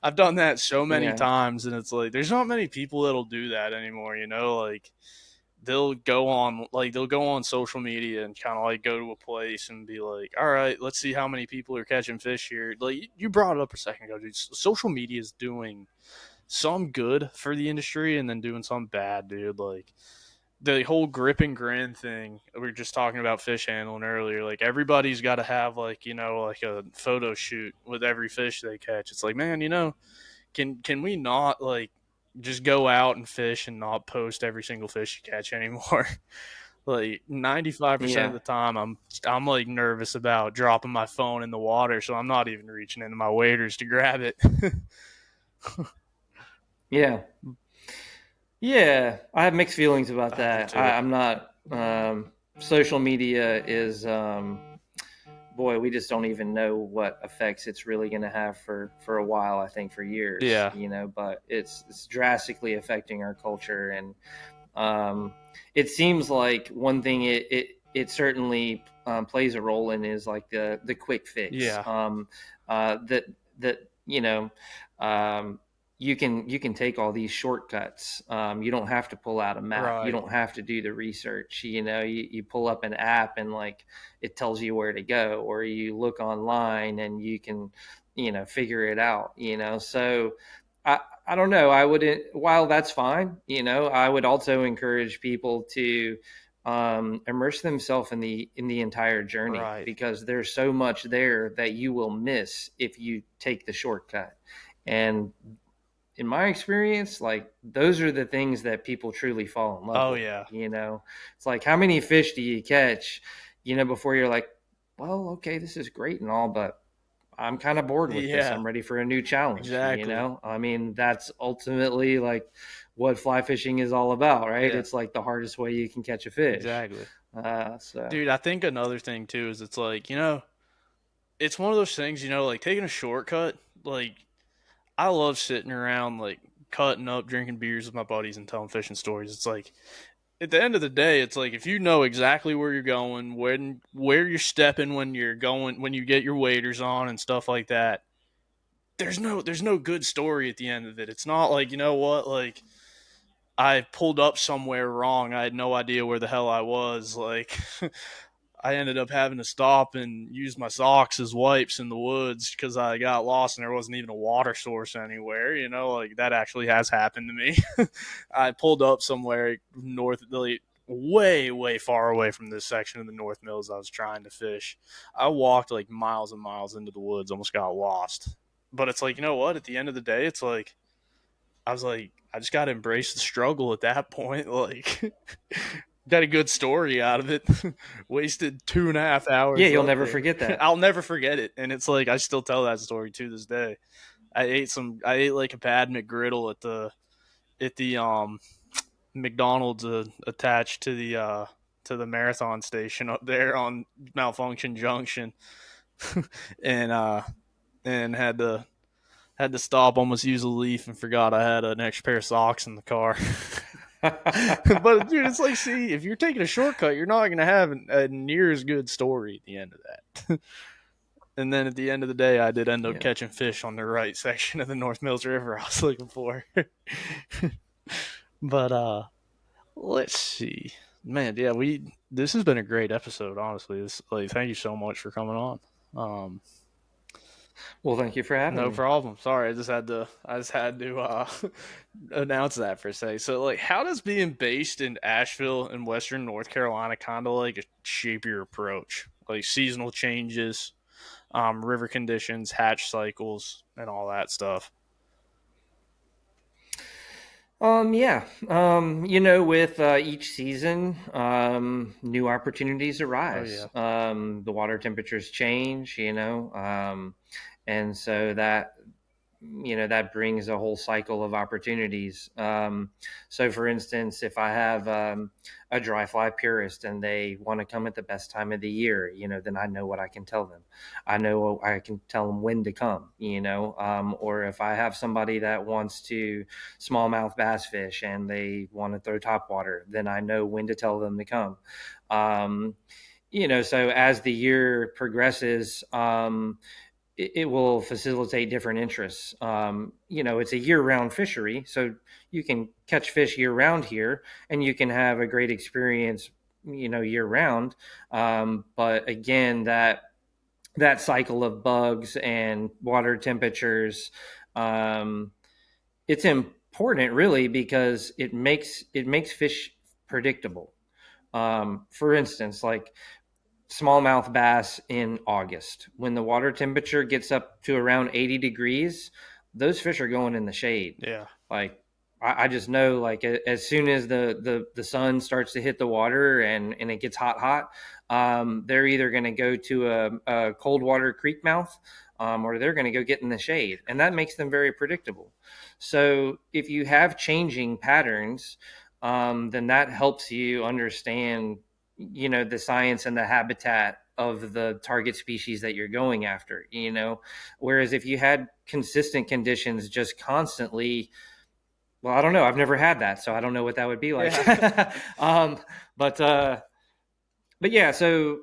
I've done that so many Yeah. times, and it's like there's not many people that'll do that anymore. Like they'll go on social media and kind of like go to a place and be like, all right, let's see how many people are catching fish here. Like you brought it up a second ago, dude. Social media is doing some good for the industry and then doing some bad, dude. Like the whole grip and grin thing, we were just talking about fish handling earlier. Like everybody's got to have like like a photo shoot with every fish they catch. It's like, man, can we not like just go out and fish and not post every single fish you catch anymore? Like 95% of Yeah. the time, I'm like nervous about dropping my phone in the water, so I'm not even reaching into my waders to grab it. Yeah. Yeah. I have mixed feelings about I do that. too. I'm not, social media is, boy, we just don't even know what effects it's really going to have for a while. I think for years, Yeah. but it's drastically affecting our culture, and um, it seems like one thing it certainly plays a role in is like the quick fix. Yeah. That that you know. Um, you can take all these shortcuts. You don't have to pull out a map. You Right. don't have to do the research. You pull up an app and like it tells you where to go, or you look online and you can figure it out. So I don't know. I wouldn't. While that's fine, I would also encourage people to immerse themselves in the entire journey, Right. because there's so much there that you will miss if you take the shortcut. And in my experience, like those are the things that people truly fall in love Oh with. yeah. It's like, how many fish do you catch, before you're like, well, okay, this is great and all, but I'm kind of bored with this. Yeah. I'm ready for a new challenge. Exactly. I mean, that's ultimately like what fly fishing is all about, right? Yeah. It's like the hardest way you can catch a fish. Exactly. So Dude, I think another thing too is it's like, it's one of those things, like taking a shortcut. Like, I love sitting around, like, cutting up, drinking beers with my buddies and telling fishing stories. It's like, at the end of the day, it's like if you know exactly where you're going, where you're stepping when you're going, when you get your waders on and stuff like that, there's no good story at the end of it. It's not like, what, like, I pulled up somewhere wrong. I had no idea where the hell I was. Like, I ended up having to stop and use my socks as wipes in the woods because I got lost and there wasn't even a water source anywhere. Like that actually has happened to me. I pulled up somewhere north, like, way, way far away from this section of the North Mills I was trying to fish. I walked like miles and miles into the woods, almost got lost. But it's like, you know what? At the end of the day, it's like, I was like, I just got to embrace the struggle at that point. Like, got a good story out of it. Wasted 2.5 hours yeah, you'll up never there. forget that. I'll never forget it. And it's like, I still tell that story to this day. I ate like a bad McGriddle at the McDonald's attached to the marathon station up there on Malfunction Junction, and had to stop, almost use a leaf, and forgot I had an extra pair of socks in the car. But dude, it's like, see, if you're taking a shortcut, you're not going to have a near as good story at the end of that. And then at the end of the day, I did end up Yeah. catching fish on the right section of the North Mills River I was looking for. But let's see, man. Yeah, this has been a great episode. Honestly, thank you so much for coming on. Um, Well, thank you for having no me. problem. Sorry, I just had to announce that for a second. So, like, how does being based in Asheville and Western North Carolina kind of like shape your approach? Like seasonal changes, river conditions, hatch cycles, and all that stuff. Yeah. With each season, new opportunities Oh arise. yeah, The water temperatures change, and so that brings a whole cycle of opportunities. So for instance, if I have a dry fly purist and they want to come at the best time of the year, then I know what I can tell them. I know I can tell them when to come, or if I have somebody that wants to smallmouth bass fish and they want to throw topwater, then I know when to tell them to come. So as the year progresses, it will facilitate different interests. It's a year-round fishery, so you can catch fish year-round here, and you can have a great experience, year-round. But again, that cycle of bugs and water temperatures, it's important, really, because it makes fish predictable. For instance, like smallmouth bass in August. When the water temperature gets up to around 80 degrees, those fish are going in the shade. Yeah. Like I just know, like as soon as the sun starts to hit the water and it gets hot, they're either going to go to a cold water creek mouth, or they're going to go get in the shade, and that makes them very predictable. So if you have changing patterns, then that helps you understand the science and the habitat of the target species that you're going after. Whereas if you had consistent conditions just constantly, well, I don't know, I've never had that, so I don't know what that would be like. Yeah. But yeah, so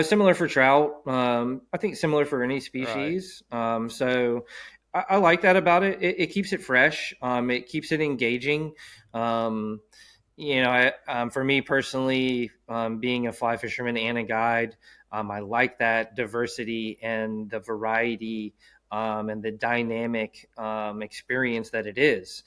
similar for trout. I think similar for any Right. species. So I like that about it. It keeps it fresh. It keeps it engaging. um, for me personally, being a fly fisherman and a guide, I like that diversity and the variety, and the dynamic experience that it is.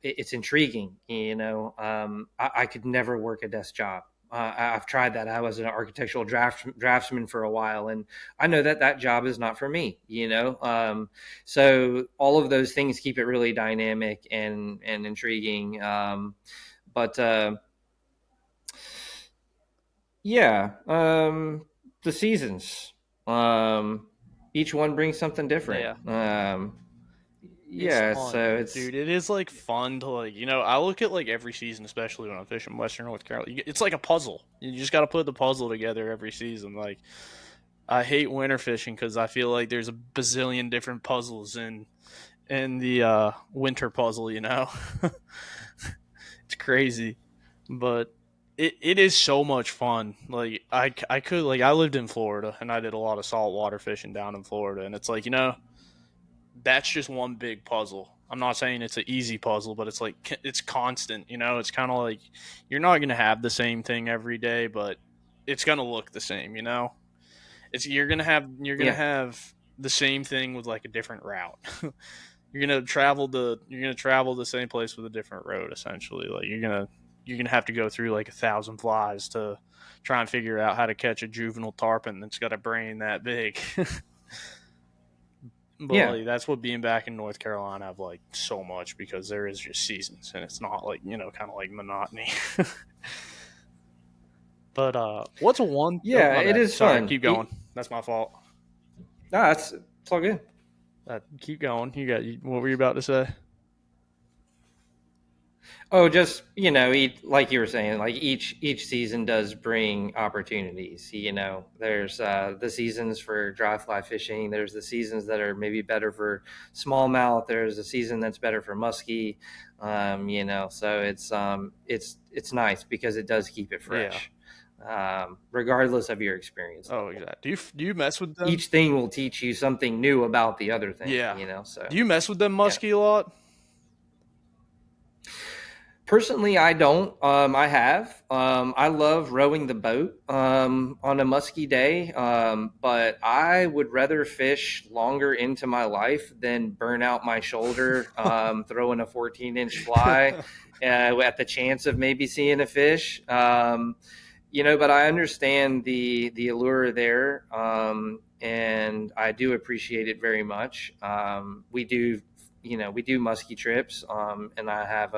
It's intriguing. I could never work a desk job. I've tried that. I was an architectural draftsman for a while, and I know that job is not for me. So all of those things keep it really dynamic and intriguing. But yeah, the seasons, um, each one brings something different. Yeah. It's Yeah, fun, so it's dude. It is like fun to like, I look at like every season, especially when I'm fishing Western North Carolina. It's like a puzzle. You just got to put the puzzle together every season. Like, I hate winter fishing because I feel like there's a bazillion different puzzles in the winter puzzle. It's crazy, but it is so much fun. Like I could like I lived in Florida and I did a lot of saltwater fishing down in Florida, and it's like that's just one big puzzle. I'm not saying it's an easy puzzle, but it's like it's constant. It's kind of like you're not gonna have the same thing every day, but it's gonna look the same. It's you're gonna yeah, have the same thing with like a different route. You're gonna travel the same place with a different road essentially. Like you're gonna have to go through like 1,000 flies to try and figure out how to catch a juvenile tarpon that's got a brain that big. But yeah, like that's what being back in North Carolina have like so much because there is just seasons and it's not like kind of like monotony. But what's one? Oh, yeah. my It bad. is Sorry, fun. keep going. That's my fault. No, it's all good. Keep going. What were you about to say? Oh, just like you were saying, like each season does bring opportunities. There's the seasons for dry fly fishing. There's the seasons that are maybe better for smallmouth. There's a season that's better for musky. So it's nice because it does keep it Yeah. fresh, regardless of your experience Oh, level. exactly. Do you mess with them? Each thing will teach you something new about the other thing. Yeah. So Do you mess with them yeah. muskie a lot? Personally, I don't. I have. I love rowing the boat on a musky day, but I would rather fish longer into my life than burn out my shoulder throwing a 14-inch fly at the chance of maybe seeing a fish. But I understand the allure there, and I do appreciate it very much. We do musky trips, and I have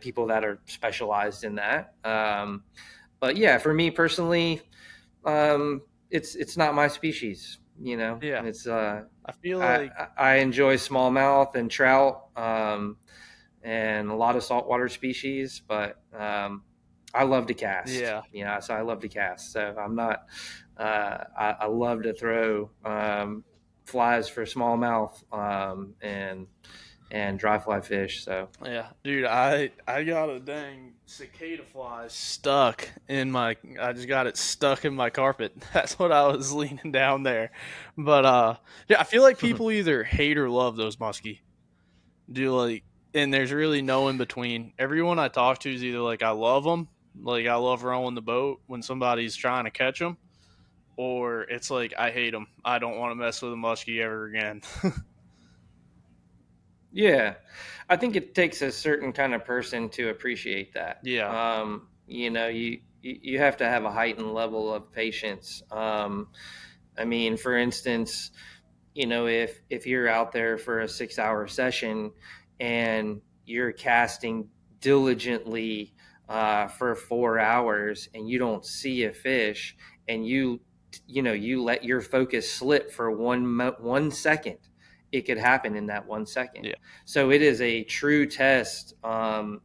people that are specialized in that. But yeah, for me personally, it's not my species. Yeah. It's I feel like, I enjoy smallmouth and trout, and a lot of saltwater species, but I love to cast. yeah, So I love to cast. So I'm not. I love to throw flies for smallmouth, and dry fly fish. So yeah, dude, I got a dang cicada fly stuck in my. I just got it stuck in my carpet. That's what I was leaning down there, but yeah, I feel like people either hate or love those muskie. Do like, and there's really no in between. Everyone I talk to is either like I love them, like I love rowing the boat when somebody's trying to catch them, or it's like I hate them. I don't want to mess with a muskie ever again. yeah, I think it takes a certain kind of person to appreciate that. Yeah, You have to have a heightened level of patience. I mean, for instance, if you're out there for a 6 hour session and you're casting diligently for 4 hours and you don't see a fish, and you let your focus slip for 1 second, it could happen in that 1 second. yeah, So it is a true test.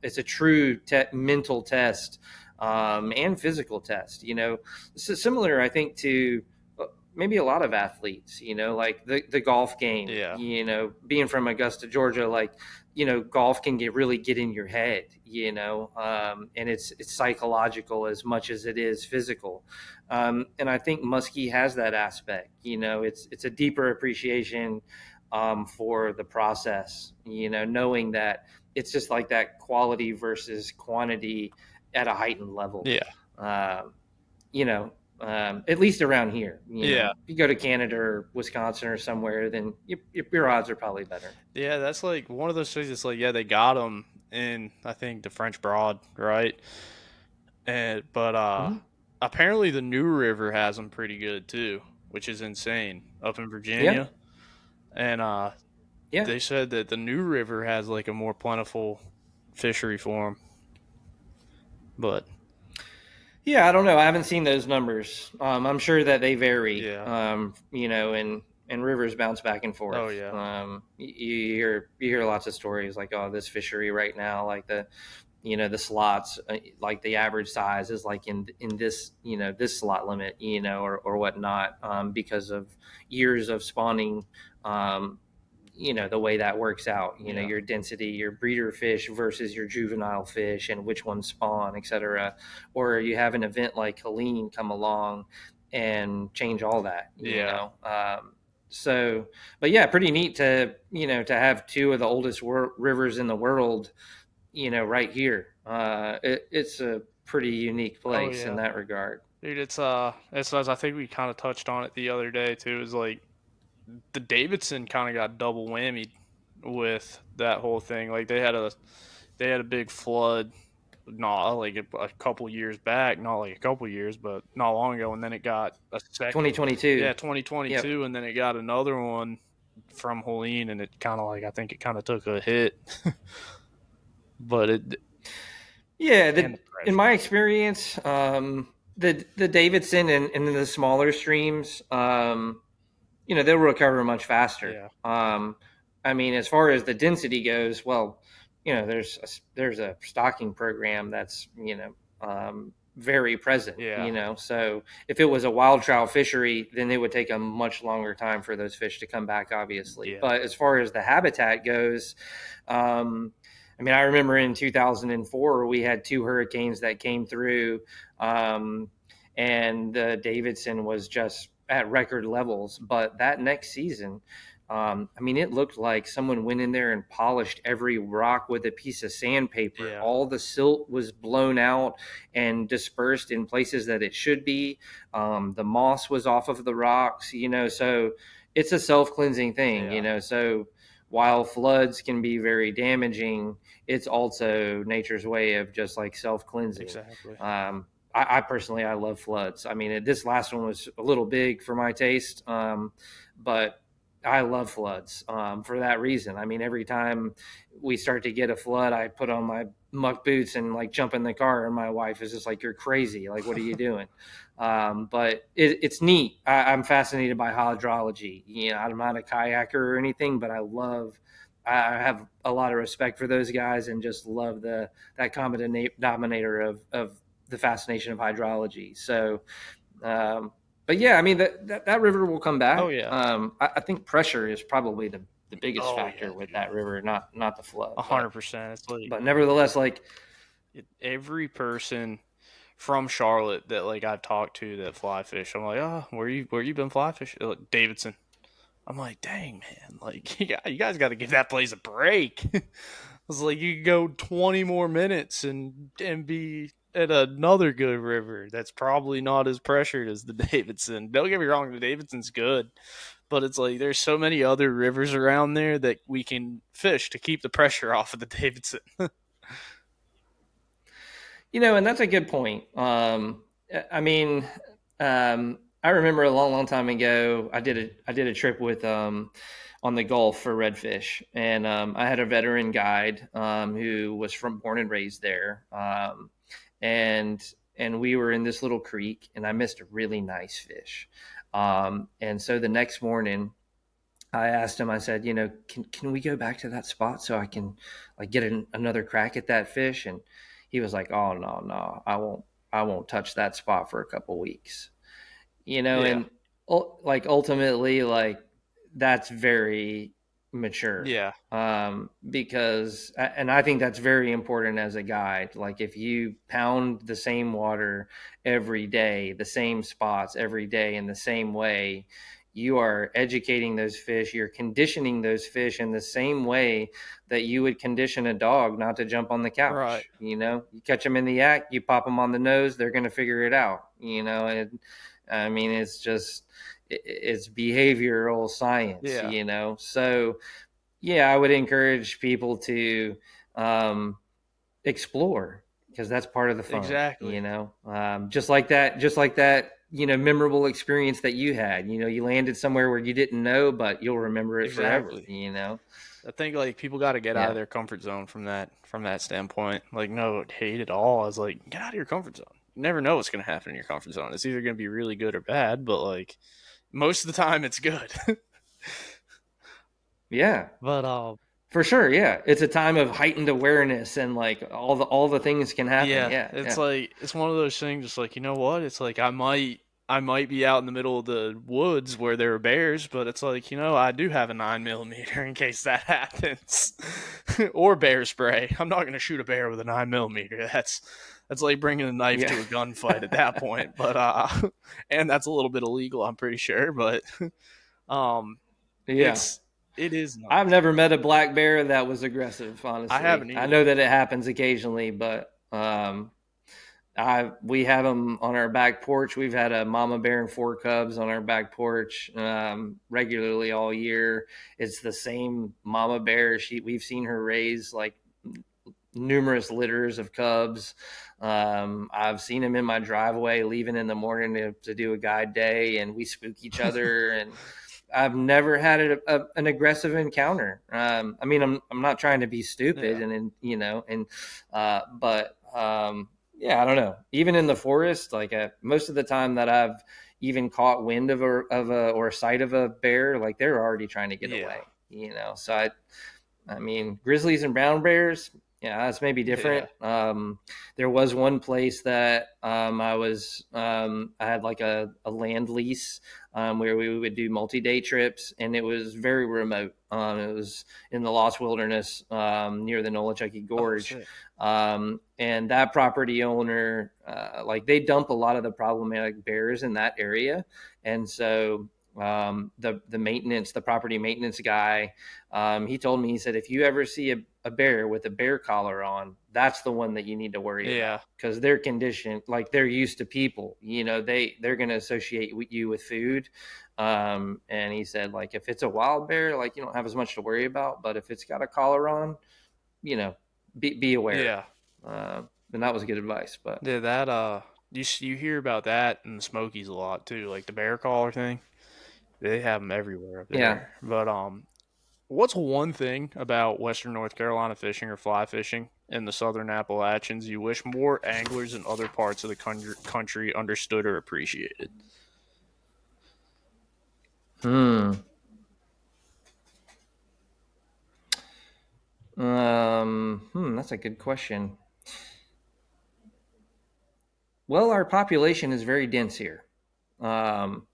It's a true mental test, and physical test. This is similar, I think, to maybe a lot of athletes, like the golf game, yeah, being from Augusta, Georgia, like, golf can really get in your head, and it's psychological as much as it is physical. And I think muskie has that aspect. It's a deeper appreciation for the process, knowing that it's just like that quality versus quantity at a heightened level. yeah, Um, at least around here. yeah, If you go to Canada or Wisconsin or somewhere, then your odds are probably better. yeah. That's like one of those things. It's like, yeah, they got them in, I think, the French Broad, right? And but Hmm. apparently the New River has them pretty good too, which is insane up in Yeah, Virginia. And yeah, they said that the New River has like a more plentiful fishery for them. But yeah. I don't know. I haven't seen those numbers. I'm sure that they vary. yeah, And rivers bounce back and oh forth. yeah, You hear lots of stories like, oh, this fishery right now, like the slots, like the average size is like in this this slot limit, or whatnot, because of years of spawning. um, the way that works out, yeah, your density, your breeder fish versus your juvenile fish, and which ones spawn, etc. Or you have an event like Helene come along and change all that. yeah, So, but yeah, pretty neat to have two of the oldest rivers in the world, right here. It's a pretty unique oh place in yeah, that regard. dude. It's as I think we kind of touched on it the other day too. Is like the Davidson kind of got double whammied with that whole thing. Like they had a big flood, not like a couple years back, not like a couple years, but not long ago, and then it got a second, 2022. yeah, Yep. 2022, and then it got another one from Helene, and it kind of like I think it kind of took a hit, but it Yeah, and the in pressure, my experience, the Davidson and the smaller streams, they'll recover much faster. yeah, I mean, as far as the density goes, well, there's a stocking program that's very present. yeah, So if it was a wild trout fishery, then it would take a much longer time for those fish to come back, obviously. yeah, But as far as the habitat goes, um, I mean, I remember in 2004 we had two hurricanes that came through, and Davidson was just at record levels. But that next season, I mean, it looked like someone went in there and polished every rock with a piece of sandpaper. yeah, All the silt was blown out and dispersed in places that it should be. The moss was off of the rocks, so it's a self cleansing thing, yeah, So while floods can be very damaging, it's also nature's way of just like self cleansing. exactly, I personally, I love floods. I mean, this last one was a little big for my taste, but I love floods, for that reason. I mean, every time we start to get a flood, I put on my muck boots and like jump in the car, and my wife is just like, "You're crazy! Like, what are you doing?" But it's neat. I'm fascinated by hydrology. I'm not a kayaker or anything, but I have a lot of respect for those guys and just love that common denominator of the fascination of hydrology. So, but yeah, I mean that river will come Oh back. yeah. I think pressure is probably the biggest Oh yeah, factor with dude. that river, not the flow. 100%. It's like But nevertheless, like every person from Charlotte that like I've talked to that fly fish, I'm like, oh, where you been fly fishing? Like, Davidson. I'm like, dang man, like you guys got to give that place a break. I was like, you could go 20 more minutes and be at another good river that's probably not as pressured as the Davidson. Don't get me wrong, the Davidson's good, but it's like there's so many other rivers around there that we can fish to keep the pressure off of the Davidson. and that's a good point. I mean, I remember a long time ago, I did a trip with on the Gulf for redfish, and I had a veteran guide who was born and raised there, and we were in this little creek, and I missed a really nice fish, and so the next morning I asked him, I said, can we go back to that spot so I can like get another crack at that fish? And he was like, oh no, I won't touch that spot for a couple weeks, Yeah, and like ultimately, like that's very mature. yeah, Because, and I think that's very important as a guide. Like if you pound the same water every day, the same spots every day in the same way, you are educating those fish, you're conditioning those fish in the same way that you would condition a dog not to jump on the right. couch. You catch them in the act, you pop them on the nose, they're going to figure it out. And I mean, it's behavioral science. Yeah, So yeah, I would encourage people to um, explore, because that's part of the fun. exactly, Just like that, memorable experience that you had. You landed somewhere where you didn't know, but you'll remember it forever. exactly. I think like people got to get out of Yeah, their comfort zone from that standpoint. Like, no hate at all. I was like, get out of your comfort zone. You never know what's going to happen in your comfort zone. It's either going to be really good or bad, but like most of the time, it's good. yeah, But for sure. Yeah, it's a time of heightened awareness, and like all the things can happen. yeah, Yeah, it's yeah, like it's one of those things. It's like, you know what? It's like I might be out in the middle of the woods where there are bears, but it's like, I do have a 9 millimeter in case that happens, or bear spray. I'm not going to shoot a bear with a 9 millimeter. That's like bringing a knife yeah, to a gunfight at that point. But and that's a little bit illegal, I'm pretty sure. But um, yeah. it's it is I've nice. never met a black bear that was aggressive. I Honestly, haven't I either. know that it happens occasionally, but we have them on our back porch. We've had a mama bear and four cubs on our back porch regularly all year. It's the same mama bear. We've seen her raise like numerous litters of cubs. I've seen them in my driveway leaving in the morning to do a guide day, and we spook each other. And I've never had an aggressive encounter. I mean, I'm not trying to be stupid, Yeah, but yeah, I don't know. Even in the forest, like most of the time that I've even caught wind of a or sight of a bear, like they're already trying to get yeah, away. So I mean, grizzlies and brown bears, yeah, that's maybe yeah. different. There was one place that I had like a land lease where we would do multi-day trips, and it was very remote. It was in the Lost Wilderness near the Nolichucky Oh, Gorge. sick. And that property owner, like they dump a lot of the problematic bears in that area. And so the property maintenance guy, he told me, he said, if you ever see a bear with a bear collar on, that's the one that you need to worry Yeah, about, because they're conditioned, like they're used to people. They're going to associate you with food. And he said, like if it's a wild bear, like you don't have as much to worry about, but if it's got a collar on, you know, be aware. yeah. Uh, and that was good advice. But Yeah, that you hear about that in the Smokies a lot too, like the bear collar thing. They have them everywhere up yeah, there. But what's one thing about Western North Carolina fishing or fly fishing in the Southern Appalachians you wish more anglers in other parts of the country understood or appreciated? Hmm. That's a good question. Well, our population is very dense here. Um,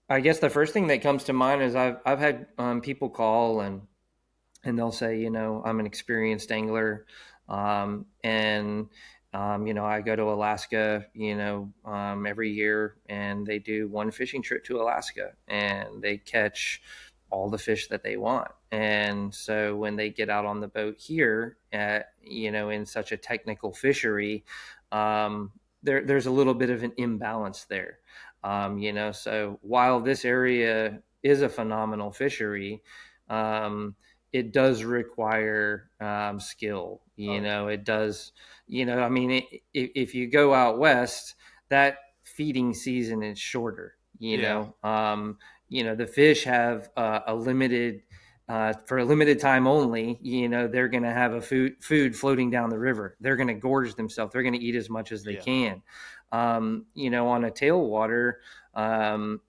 I guess the first thing that comes to mind is I've had people call and they'll say, I'm an experienced angler, and I go to Alaska, every year, and they do one fishing trip to Alaska, and they catch all the fish that they want. And so when they get out on the boat here, in such a technical fishery, there's a little bit of an imbalance there. So while this area is a phenomenal fishery, um, it does require skill. Oh yeah. It does. I mean, if you go out west, that feeding season is shorter. Yeah. The fish have a limited. For a limited time only, they're going to have a food floating down the river. They're going to gorge themselves. They're going to eat as much as they Yeah. can. On a tailwater, um,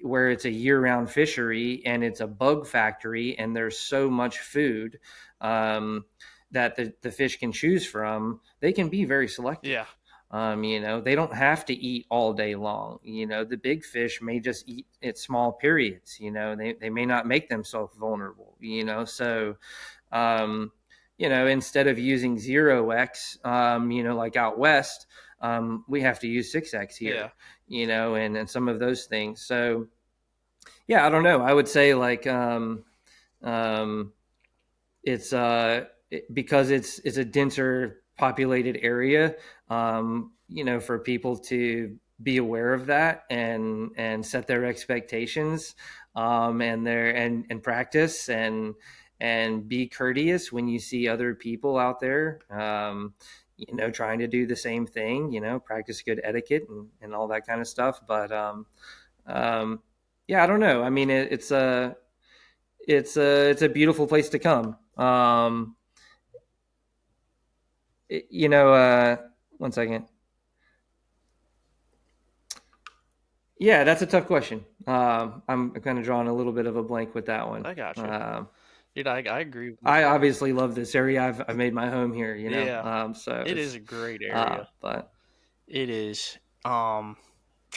where it's a year-round fishery and it's a bug factory and there's so much food that the fish can choose from, they can be very selective. Yeah. They don't have to eat all day long. The big fish may just eat at small periods. They may not make themselves vulnerable. So instead of using 0x, like out west, we have to use 6x Yeah. here, and some of those things. So, yeah, I don't know. I would say like um, it's because it's a denser populated area. For people to be aware of that and set their expectations, and practice and be courteous when you see other people out there. Trying to do the same thing. Practice good etiquette and all that kind of stuff. But um, yeah, I don't know. I mean, it's a beautiful place to come. It, you know, One second. Yeah, that's a tough question. I'm kind of drawing a little bit of a blank with that one. I got you. Dude, I agree with I you. obviously love this area. I've made my home here. Yeah. So It is it's a great area. but It is. Trying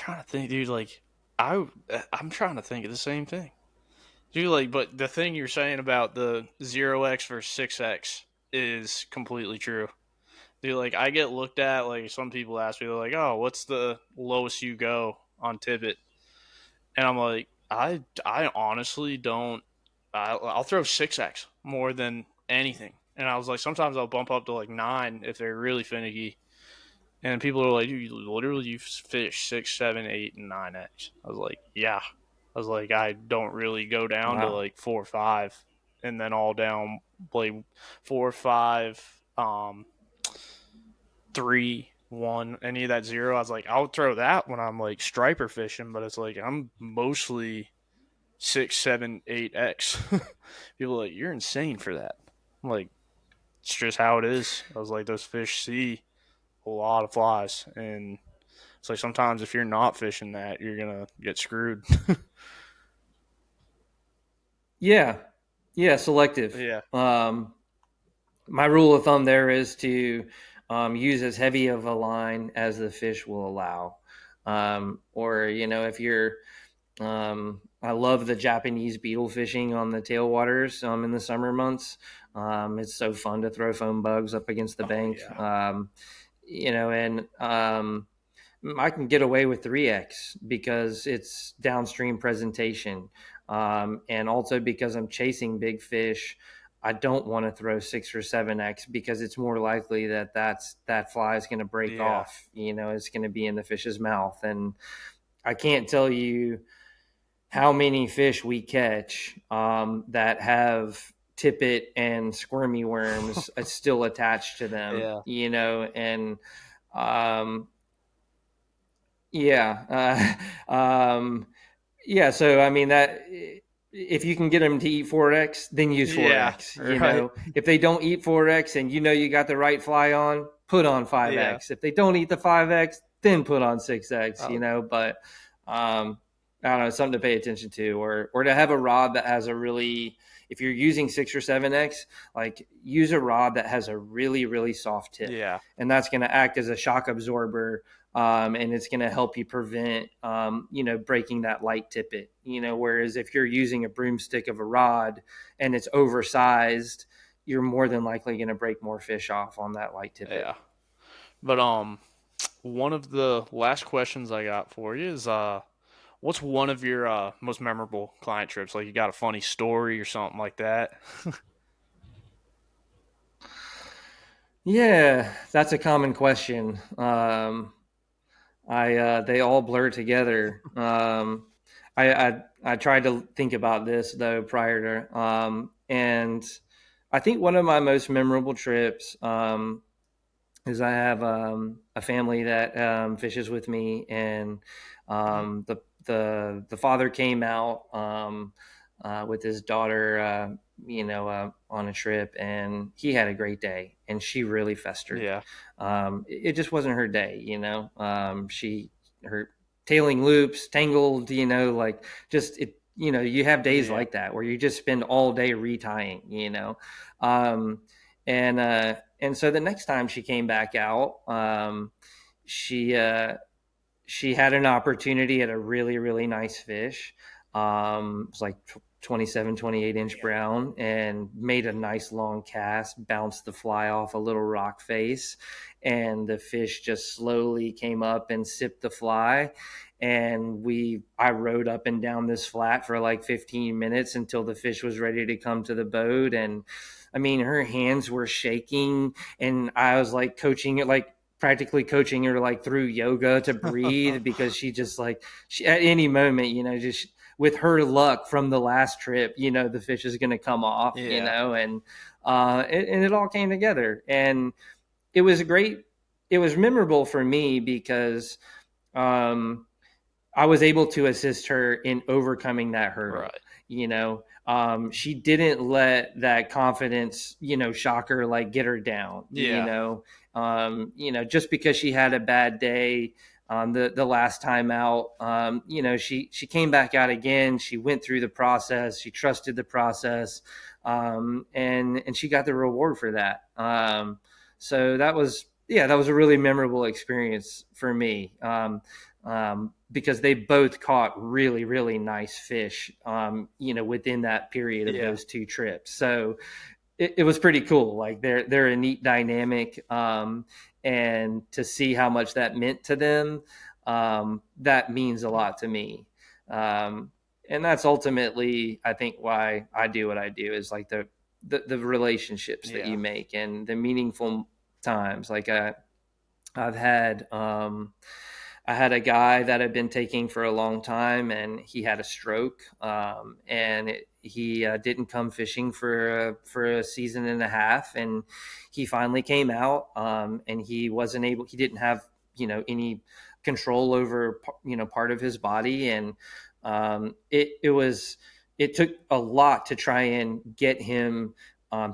to think, dude. Like, I I'm trying to think of the same thing, dude. Like, but the thing you're saying about the 0x versus 6x is completely true, dude. Like, I get looked at like some people ask me, they're like, "Oh, what's the lowest you go on Tibbet?" And I'm like, I honestly don't. I'll throw 6x more than anything. And I was like, sometimes I'll bump up to like 9 if they're really finicky. And people are like, "Dude, you fish 6, 7, 8, and 9x." I was like, yeah. I was like, I don't really go down to wow. like 4 or 5, and then all down like 4 or 5, 3, 1, any of that 0. I was like, I'll throw that when I'm like striper fishing, but it's like I'm mostly 6, 7, 8x. People are like, you're insane for that. I'm like, it's just how it is. I was like, those fish see a lot of flies, and it's like sometimes if you're not fishing that, you're gonna get screwed. Yeah, yeah, selective. Yeah. My rule of thumb there is to use as heavy of a line as the fish will allow. Or if you're I love the Japanese beetle fishing on the tailwaters in the summer months. It's so fun to throw foam bugs up against the Oh bank. yeah. And I can get away with 3x because it's downstream presentation. And also because I'm chasing big fish, I don't want to throw 6 or 7x because it's more likely that fly is going to break Yeah. off. It's going to be in the fish's mouth. And I can't tell you how many fish we catch that have tippet and squirmy worms still attached to them, Yeah. and um, yeah, so I mean if you can get them to eat 4X, then use Yeah, 4X. right. If they don't eat 4X and you got the right fly on, put on Yeah. 5X. If they don't eat the 5X, then put on 6X. Oh, But I don't know, something to pay attention to, or to have a rod that has a really, if you're using 6 or 7X, like use a rod that has a really really soft tip, yeah. and that's going to act as a shock absorber, and it's going to help you prevent, breaking that light tippet. Whereas if you're using a broomstick of a rod and it's oversized, you're more than likely going to break more fish off on that light tippet. Yeah. But one of the last questions I got for you is what's one of your most memorable client trips? Like you got a funny story or something like that? Yeah, that's a common question. They all blur together. I tried to think about this though prior to, and I think one of my most memorable trips, is I have a family that fishes with me, and the father came out with his daughter, on a trip, and he had a great day, and she really festered. Yeah. It just wasn't her day. Her tailing loops tangled. Like just it. You have days Yeah. like that where you just spend all day retying. Um, and so the next time she came back out, she she had an opportunity at a really really nice fish. It was like 27, 28 inch Yeah. brown, and made a nice long cast, bounced the fly off a little rock face, and the fish just slowly came up and sipped the fly. And I rode up and down this flat for like 15 minutes until the fish was ready to come to the boat. And I mean, her hands were shaking, and I was like coaching it, like practically coaching her like through yoga to breathe, because she just like, at any moment, just with her luck from the last trip, the fish is going to come off, Yeah. and it all came together, and it was great. It was memorable for me because um, I was able to assist her in overcoming that hurdle. Right. She didn't let that confidence, shocker, like get her down. Yeah. Just because she had a bad day the last time out, she came back out again. She went through the process. She trusted the process, and she got the reward for that. So that was, yeah, that was a really memorable experience for me. Because they both caught really, really nice fish, within that period of Yeah. those two trips. So it was pretty cool. Like they're a neat dynamic, and to see how much that meant to them, that means a lot to me. Um, and that's ultimately, I think, why I do what I do, is like the relationships that Yeah. you make and the meaningful times. Like I've had I had a guy that I'd been taking for a long time, and he had a stroke, and he didn't come fishing for a season and a half, and he finally came out, and he wasn't able. He didn't have any control over part of his body, and it took a lot to try and get him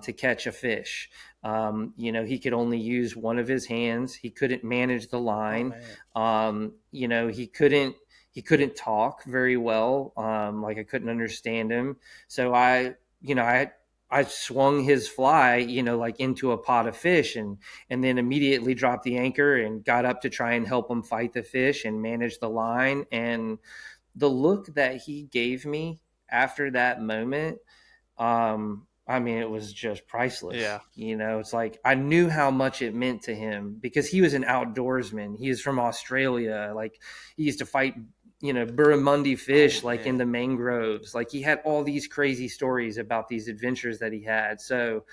to catch a fish. He could only use one of his hands. He couldn't manage the Oh line. man. He couldn't talk very well. Like I couldn't understand him. So I swung his fly, like into a pot of fish, and then immediately dropped the anchor and got up to try and help him fight the fish and manage the line. And the look that he gave me after that moment, I mean, it was just priceless. Yeah. It's like I knew how much it meant to him, because he was an outdoorsman. He is from Australia. Like he used to fight, barramundi Oh fish, like in man. the mangroves. Like he had all these crazy stories about these adventures that he had. So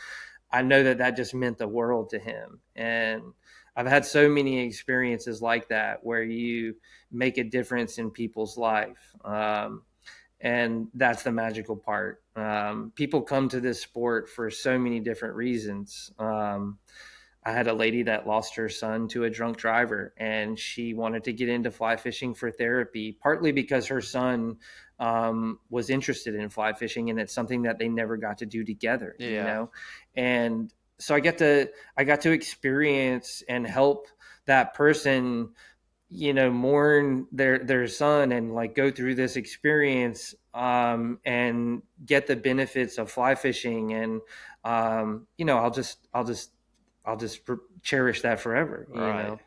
I know that just meant the world to him. And I've had so many experiences like that where you make a difference in people's life. And that's the magical part. People come to this sport for so many different reasons. I had a lady that lost her son to a drunk driver, and she wanted to get into fly fishing for therapy, partly because her son was interested in fly fishing, and it's something that they never got to do together, you Yeah. know. And so I got to experience and help that person, you know, mourn their son and like go through this experience, and get the benefits of fly fishing. And you know, I'll just cherish that forever, you Right.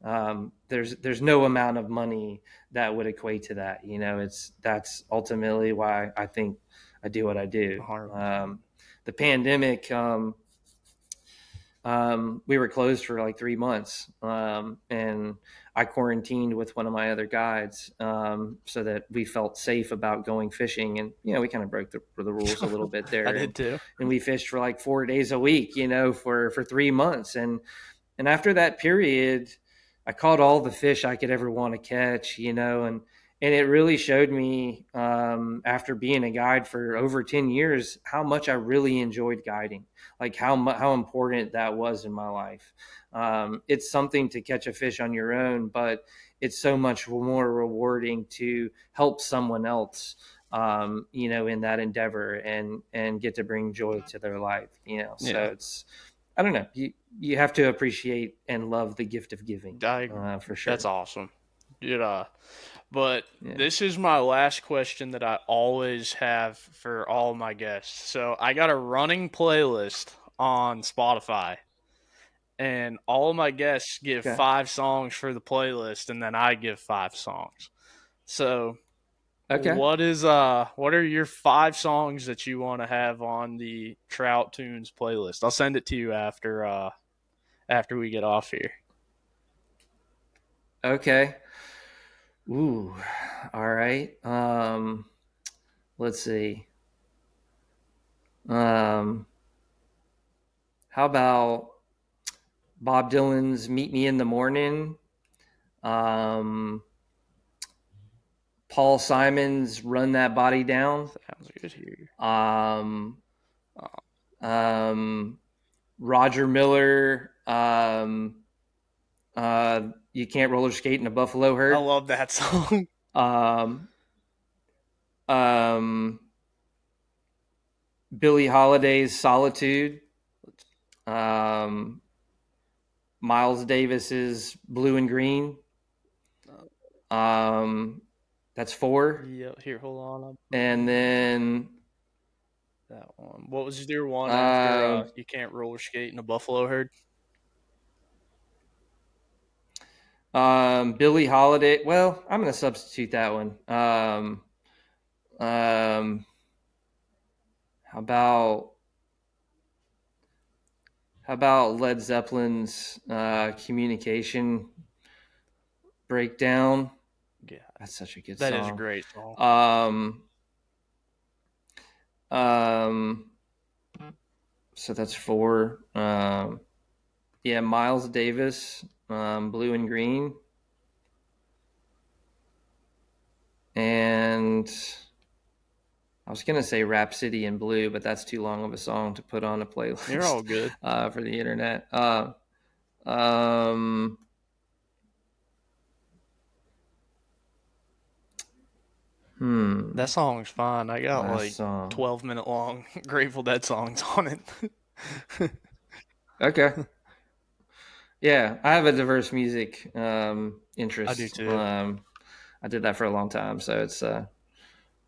know. There's no amount of money that would equate to that, you know. That's ultimately why I think I do what I do. 100%. The pandemic, we were closed for like 3 months, and I quarantined with one of my other guides, so that we felt safe about going fishing. And you know, we kind of broke the rules a little bit I there, did too. and we fished for like 4 days a week, you know, for 3 months. And after that period, I caught all the fish I could ever want to catch, you know. And it really showed me, after being a guide for over 10 years, how much I really enjoyed guiding, like how important that was in my life. It's something to catch a fish on your own, but it's so much more rewarding to help someone else, you know, in that endeavor, and get to bring joy to their life, you know. So Yeah. it's, I don't know, you have to appreciate and love the gift of giving, I, for that's sure. awesome. Dude, but Yeah. this is my last question that I always have for all my guests. So I got a running playlist on Spotify, and all of my guests give Okay. 5 songs for the playlist, and then I give 5 songs. So Okay. what are your 5 songs that you want to have on the Trout Tunes playlist? I'll send it to you after we get off here. Okay. Ooh. All right. Let's see. Um, how about Bob Dylan's "Meet Me in the Morning"? Um, Paul Simon's "Run That Body Down." Sounds good here. Um, Uh, um, Roger Miller. You can't roller skate in a buffalo I herd. love that song. Um, um, Billie Holiday's "Solitude." Um, Miles Davis's "Blue and Green." Um, that's 4. Yeah, here, hold on. I'll put it And in then that one. What was your one after uh, you can't roller skate in a buffalo herd? Billie Holiday. Well, I'm going to substitute that one. Um, how about Led Zeppelin's "Communication Breakdown"? Yeah, That's such a good that is a song. great song. Um, um, so that's 4. Yeah, Miles Davis, "Blue and Green," and I was gonna say Rhapsody in Blue, but that's too long of a song to put on a You're all playlist good. for the internet. Um, That song's fine. I got last like song. 12-minute long Grateful Dead songs on it. Okay, yeah, I have a diverse music I do interest. too. I did that for a long time, so it's yeah,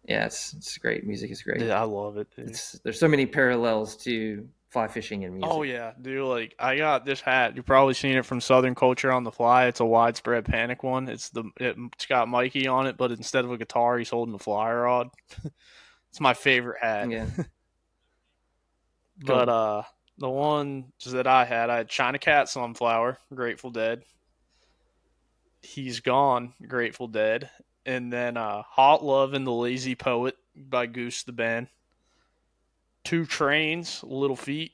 it's great. Music is great. Yeah, I love it, dude. There's so many parallels to fly fishing and Oh music. yeah, dude. Like I got this hat. You've probably seen it from Southern Culture on the Fly. It's a widespread panic one. It's got Mikey on it, but instead of a guitar, he's holding a fly rod. It's my favorite hat. Yeah, But cool. the ones that I had China Cat Sunflower, Grateful Dead. He's Gone, Grateful Dead. And then Hot Love and the Lazy Poet by Goose the Band. Two Trains, Little Feet,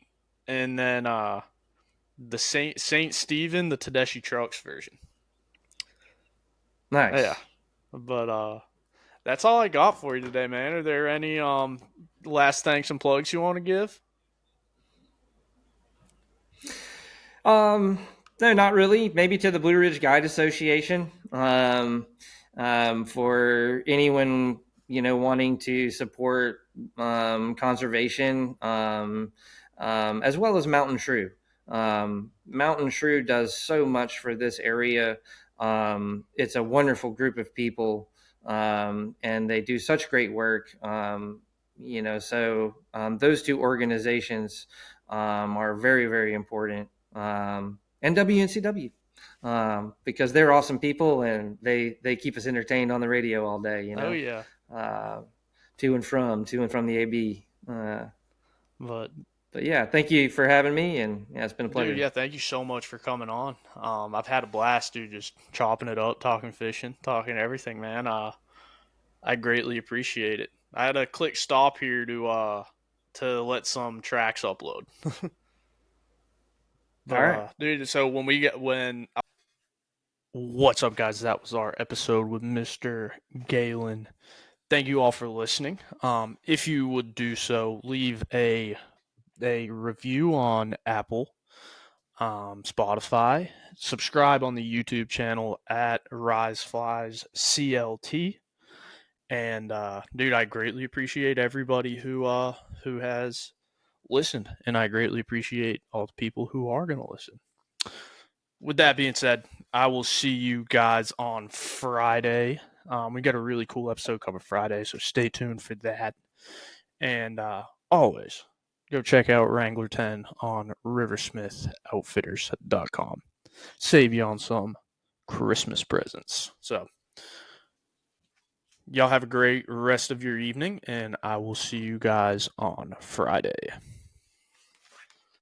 and then the Saint Stephen, the Tedeschi Trucks version. Yeah. Nice. But that's all I got for you today, man. Are there any last thanks and plugs you want to give? No, not really. Maybe to the Blue Ridge Guide Association. For anyone wanting to support conservation, as well as Mountain Shrew. Mountain Shrew does so much for this area. It's a wonderful group of people, and they do such great work. Those two organizations are very, very important. And WNCW, because they're awesome people and they keep us entertained on the radio all day. Oh yeah, Uh, to and from the AB. but But yeah, thank you for having me, and yeah, it's been a dude, pleasure. yeah, thank you so much for coming on. I've had a blast, dude, just chopping it up, talking fishing, talking everything, man. I greatly appreciate it. I had to click stop here to let some tracks upload. All But right. dude, so when what's up, guys? That was our episode with Mr. Galen. Thank you all for listening. If you would do so, leave a review on Apple, Spotify, subscribe on the YouTube channel at Rise Flies CLT. And dude, I greatly appreciate everybody who has listened, and I greatly appreciate all the people who are going to listen. With that being said, I will see you guys on Friday. We got a really cool episode coming Friday, so stay tuned for that. And always go check out Wrangler 10 on riversmithoutfitters.com. Save you on some Christmas presents. So, y'all have a great rest of your evening, and I will see you guys on Friday.